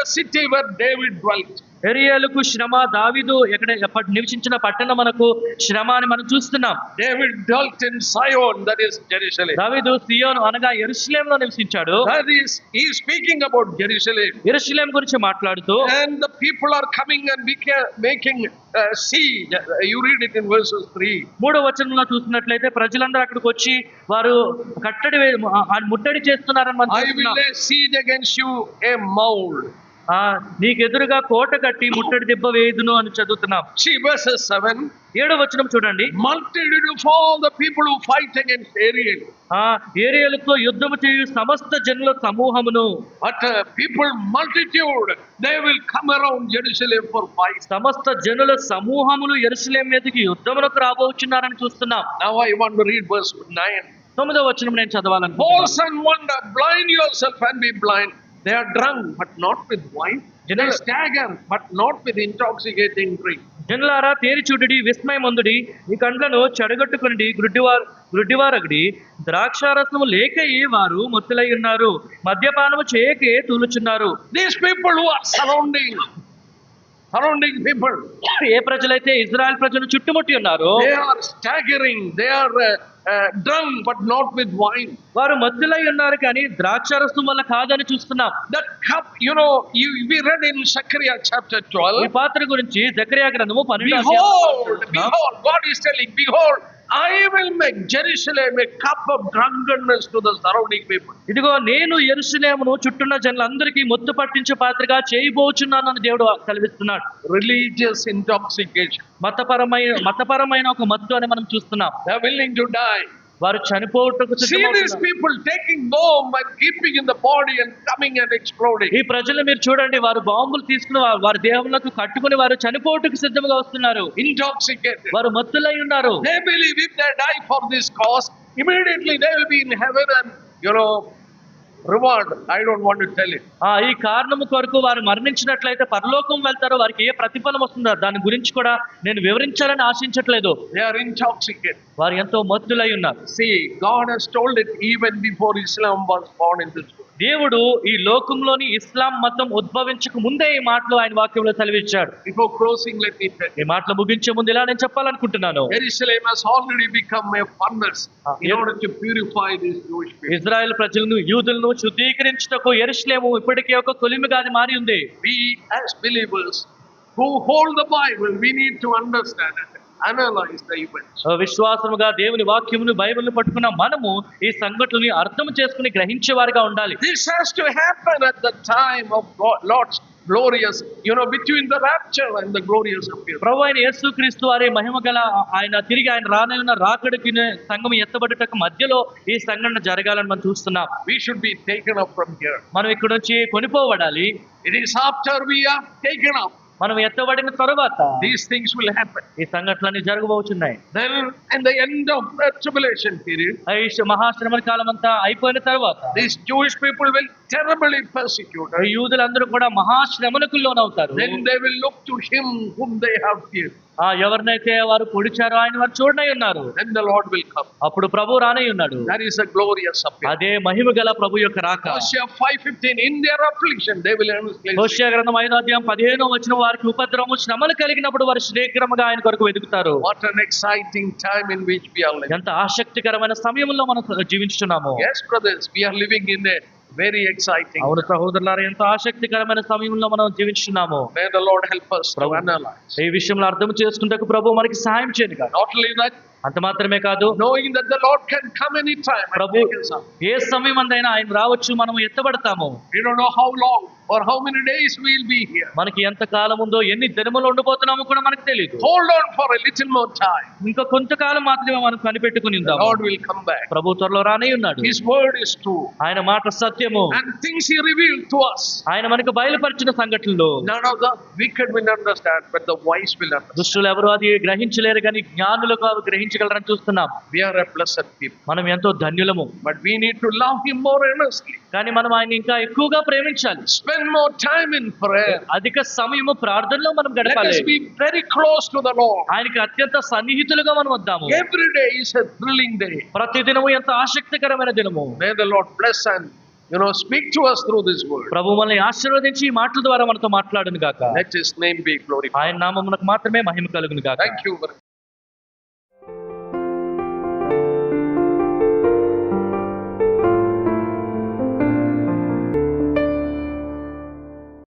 the city where David dwelt. యెరూషలేముకు శ్రమ, దావీదు నివసించిన పట్టణమునకు శ్రమ అని మనం చూస్తున్నాం. David dwelt in Zion, that is Jerusalem. దావీదు సియోను అనగా యెరూషలేములో నివసించాడు. That is, he is speaking about Jerusalem. యెరూషలేము గురించి మాట్లాడుతూ, And the people are coming and making siege. You read it in verses 3. 3వ వచనంలో చూసినట్లయితే ప్రజలందరూ అక్కడికి వచ్చి వారు ముట్టడి చేస్తున్నారని మనం I will చూస్తున్నాం. lay siege against you, a mound. నీకెదురుగా కోట కట్టి ముట్టడి దెబ్బ వేయుదును అని చదువుతున్నాం. See verses 7. 7వ వచనం చూడండి. Multitude of all the people who fight against Ariel. ఏరియాలతో యుద్ధము చేయు సమస్త జనుల సమూహమును. But people multitude, they will come around Jerusalem for fight. సమస్త జనుల సమూహములు యెరూషలేము మీదకి యుద్ధములకు రాబోచున్నారని చూస్తున్నాం. Now I want to read verse 9. 9వ వచనం నేను చదవాలనుకుంటున్నాను. Pause and wonder, blind yourself and be blind. They are drunk, but not with wine. They stagger, but not with intoxicating drink. జనులారా తేరి చూడుడి, విస్మయమందుడి, ఈ కండ్లను చెడగొట్టుకుని గ్రుడ్డివారగడి, ద్రాక్షారసము లేకయే వారు మొత్తులై ఉన్నారు, మద్యపానము చేయకే తూలుచున్నారు. These people who are surrounding people, ఏ ప్రజలైతే Israel ప్రజలు చుట్టుముట్టి ఉన్నారు, they are staggering, they are drunk, but not with wine. వారు మత్తులై ఉన్నారు కానీ ద్రాక్షారసం వల్ల కాదని చూస్తున్నాం. That cup, we read in Zechariah chapter 12. ఈ పాత్ర గురించి జకరియా గ్రంథము 12వ Behold, God is telling, behold, I will make Jerusalem a cup of drunkenness to the surrounding people. ఇదిగో నేను యెరూషలేమును చుట్టున్న జనులందరికీ మొత్తు పట్టించే పాత్రగా చేయబోచున్నానని దేవుడు సెలవిస్తున్నాడు. Religious intoxication. మతపరమైన ఒక మత్తు అని మనం చూస్తున్నాం. They are willing to die. వారు చనిపోవటకు See these people taking bomb and keeping in the body and coming and exploding. ఈ ప్రజలు మీరు చూడండి, వారు బాంబులు తీసుకుని వారి దేహంలోకి కట్టుకుని వారు చనిపోవటకు సిద్ధంగా వస్తున్నారు. Intoxicated. వారు మత్తులై ఉన్నారు. They believe if they die for this cause, immediately they will be in heaven and, reward. I don't want to tell it. ఈ కారణము కొరకు వారు మరణించినట్లయితే పరలోకం వెళ్తారు, వారికి ఏ ప్రతిఫలం వస్తుందో దాని గురించి కూడా నేను వివరించాలని ఆశించట్లేదు. They are intoxicated. వారు ఎంతో మత్తులై ఉన్నారు. See, God has told it even before Islam was born in this world. దేవుడు ఈ లోకంలోని ఇస్లాం మతం ఉద్భవించక ముందే ఈ మాటలు ఆయన వాక్యంలో సెలవిచ్చాడు. Before closing, let me tell you. ఈ మాటలు ముగించే ముందు ఇలా నేను చెప్పాలనుకుంటున్నాను. Jerusalem has already become a furnace in order to purify these Jewish people. Israel ప్రజలను యూదులను శుద్ధీకరించుటకు యెరూషలేము ఇప్పటికే ఒక కొలిమిగా అది మారి ఉంది. We as believers who hold the Bible, we need to understand it, analyze the events. విశ్వాసముగా దేవుని వాక్యమును బైబిల్ను పట్టుకున్న మనము ఈ సంఘటనని అర్థం చేసుకుని గ్రహించే వారిగా ఉండాలి. This has to happen at the time of Lord's glorious, between the rapture and the glorious appearance. ప్రభు అయిన యేసుక్రీస్తు వారి మహిమ గల ఆయన తిరిగి ఆయన రానున్న రాకడికి సంఘం ఎత్తబడుటకు మధ్యలో ఈ సంఘటన జరగాలని మనం చూస్తున్నాం. We should be taken up from here. మనం ఇక్కడ నుంచి కొనిపోబడాలి. It is after we are taken up, మనం ఎత్తబడిన తరువాత these things will happen. ఈ సంఘటనలన్నీ జరగబోచున్నాయి. Then in the end of the tribulation period, మహాశ్రమణ కాలం అంతా అయిపోయిన తర్వాత these Jewish people will terribly persecute. యూదులందరూ కూడా మహాశ్రమణకు లోనవుతారు. Then they will look to him whom they have feared. ఎవరినైతే వారు పొడిచారో ఆయన వారు చూడనై ఉన్నారు. Then the Lord will come. అప్పుడు ప్రభు రానై ఉన్నాడు. That is a glorious appearance. అదే మహిమ గల ప్రభు యొక్క రాక. Hosea 5:15, in their affliction they will earnestly. హోషేయ గ్రంథం 5:15 వారికి ఉపద్రవము శ్రమలు కలిగినప్పుడు వారు శీఘ్రముగా ఆయన కొరకు వెతుకుతారు. What an exciting time in which we are living. ఎంత ఆసక్తికరమైన సమయంలో మనం జీవించుతున్నాము. Yes, brothers, we are living in a very exciting. అవును సహోదరులారా, ఎంతో ఆసక్తికరమైన సమయంలో మనం జీవించున్నాము. May the Lord help us to analyze. ఈ విషయంలో అర్థం చేసుకుంటకు ప్రభు మనకి సహాయం చేయను కాదు. Not only that, అంత మాత్రమే కాదు, knowing that the Lord can come anytime and Prabhu take us up. ఏ సమయం అందైనా ఆయన రావచ్చు, మనం ఎత్తబడతాము. We don't know how long or how many days we will be here. మనకి ఎంత కాలం ఉందో, ఎన్ని దినములు ఉండిపోతున్నామో కూడా మనకు తెలియదు. Hold on for a little more time. ఇంకా కొంతకాలం మాత్రమే మనం కనిపెట్టుకుని The ఉందాము. Lord will come back. ప్రభు త్వరలో రానే ఉన్నాడు. His word is true. ఆయన మాట సత్యము. And things He revealed to us, ఆయన మనకు బయలుపరిచిన సంఘటనలు none of the wicked will understand, but the wise will understand. దుష్టులు ఎవరు అది గ్రహించలేరు, కానీ జ్ఞానులకు అవి గ్రహించగలరని చూస్తున్నాం. We are a blessed people. మనం ఎంతో ధన్యులము. But we need to love Him more earnestly. కానీ మనం ఆయన ఇంకా ఎక్కువగా ప్రేమించాలి. Spend more time in prayer. అధిక సమయము ప్రార్థనలో మనం Let గడపాలి. us be very close to the Lord. ఆయనకి అత్యంత సన్నిహితులుగా మనం వద్దాము. Every day is a thrilling day. ప్రతి దినము ఎంతో ఆసక్తికరమైన దినము. May the Lord bless and speak to us through this word. ప్రభు మనల్ని ఆశీర్వదించి ఈ మాటల ద్వారా మనతో మాట్లాడును గాక. Let His name be glorified. ఆయన నామమునకు మాత్రమే మహిమ కలుగును గాక. Thank you very much.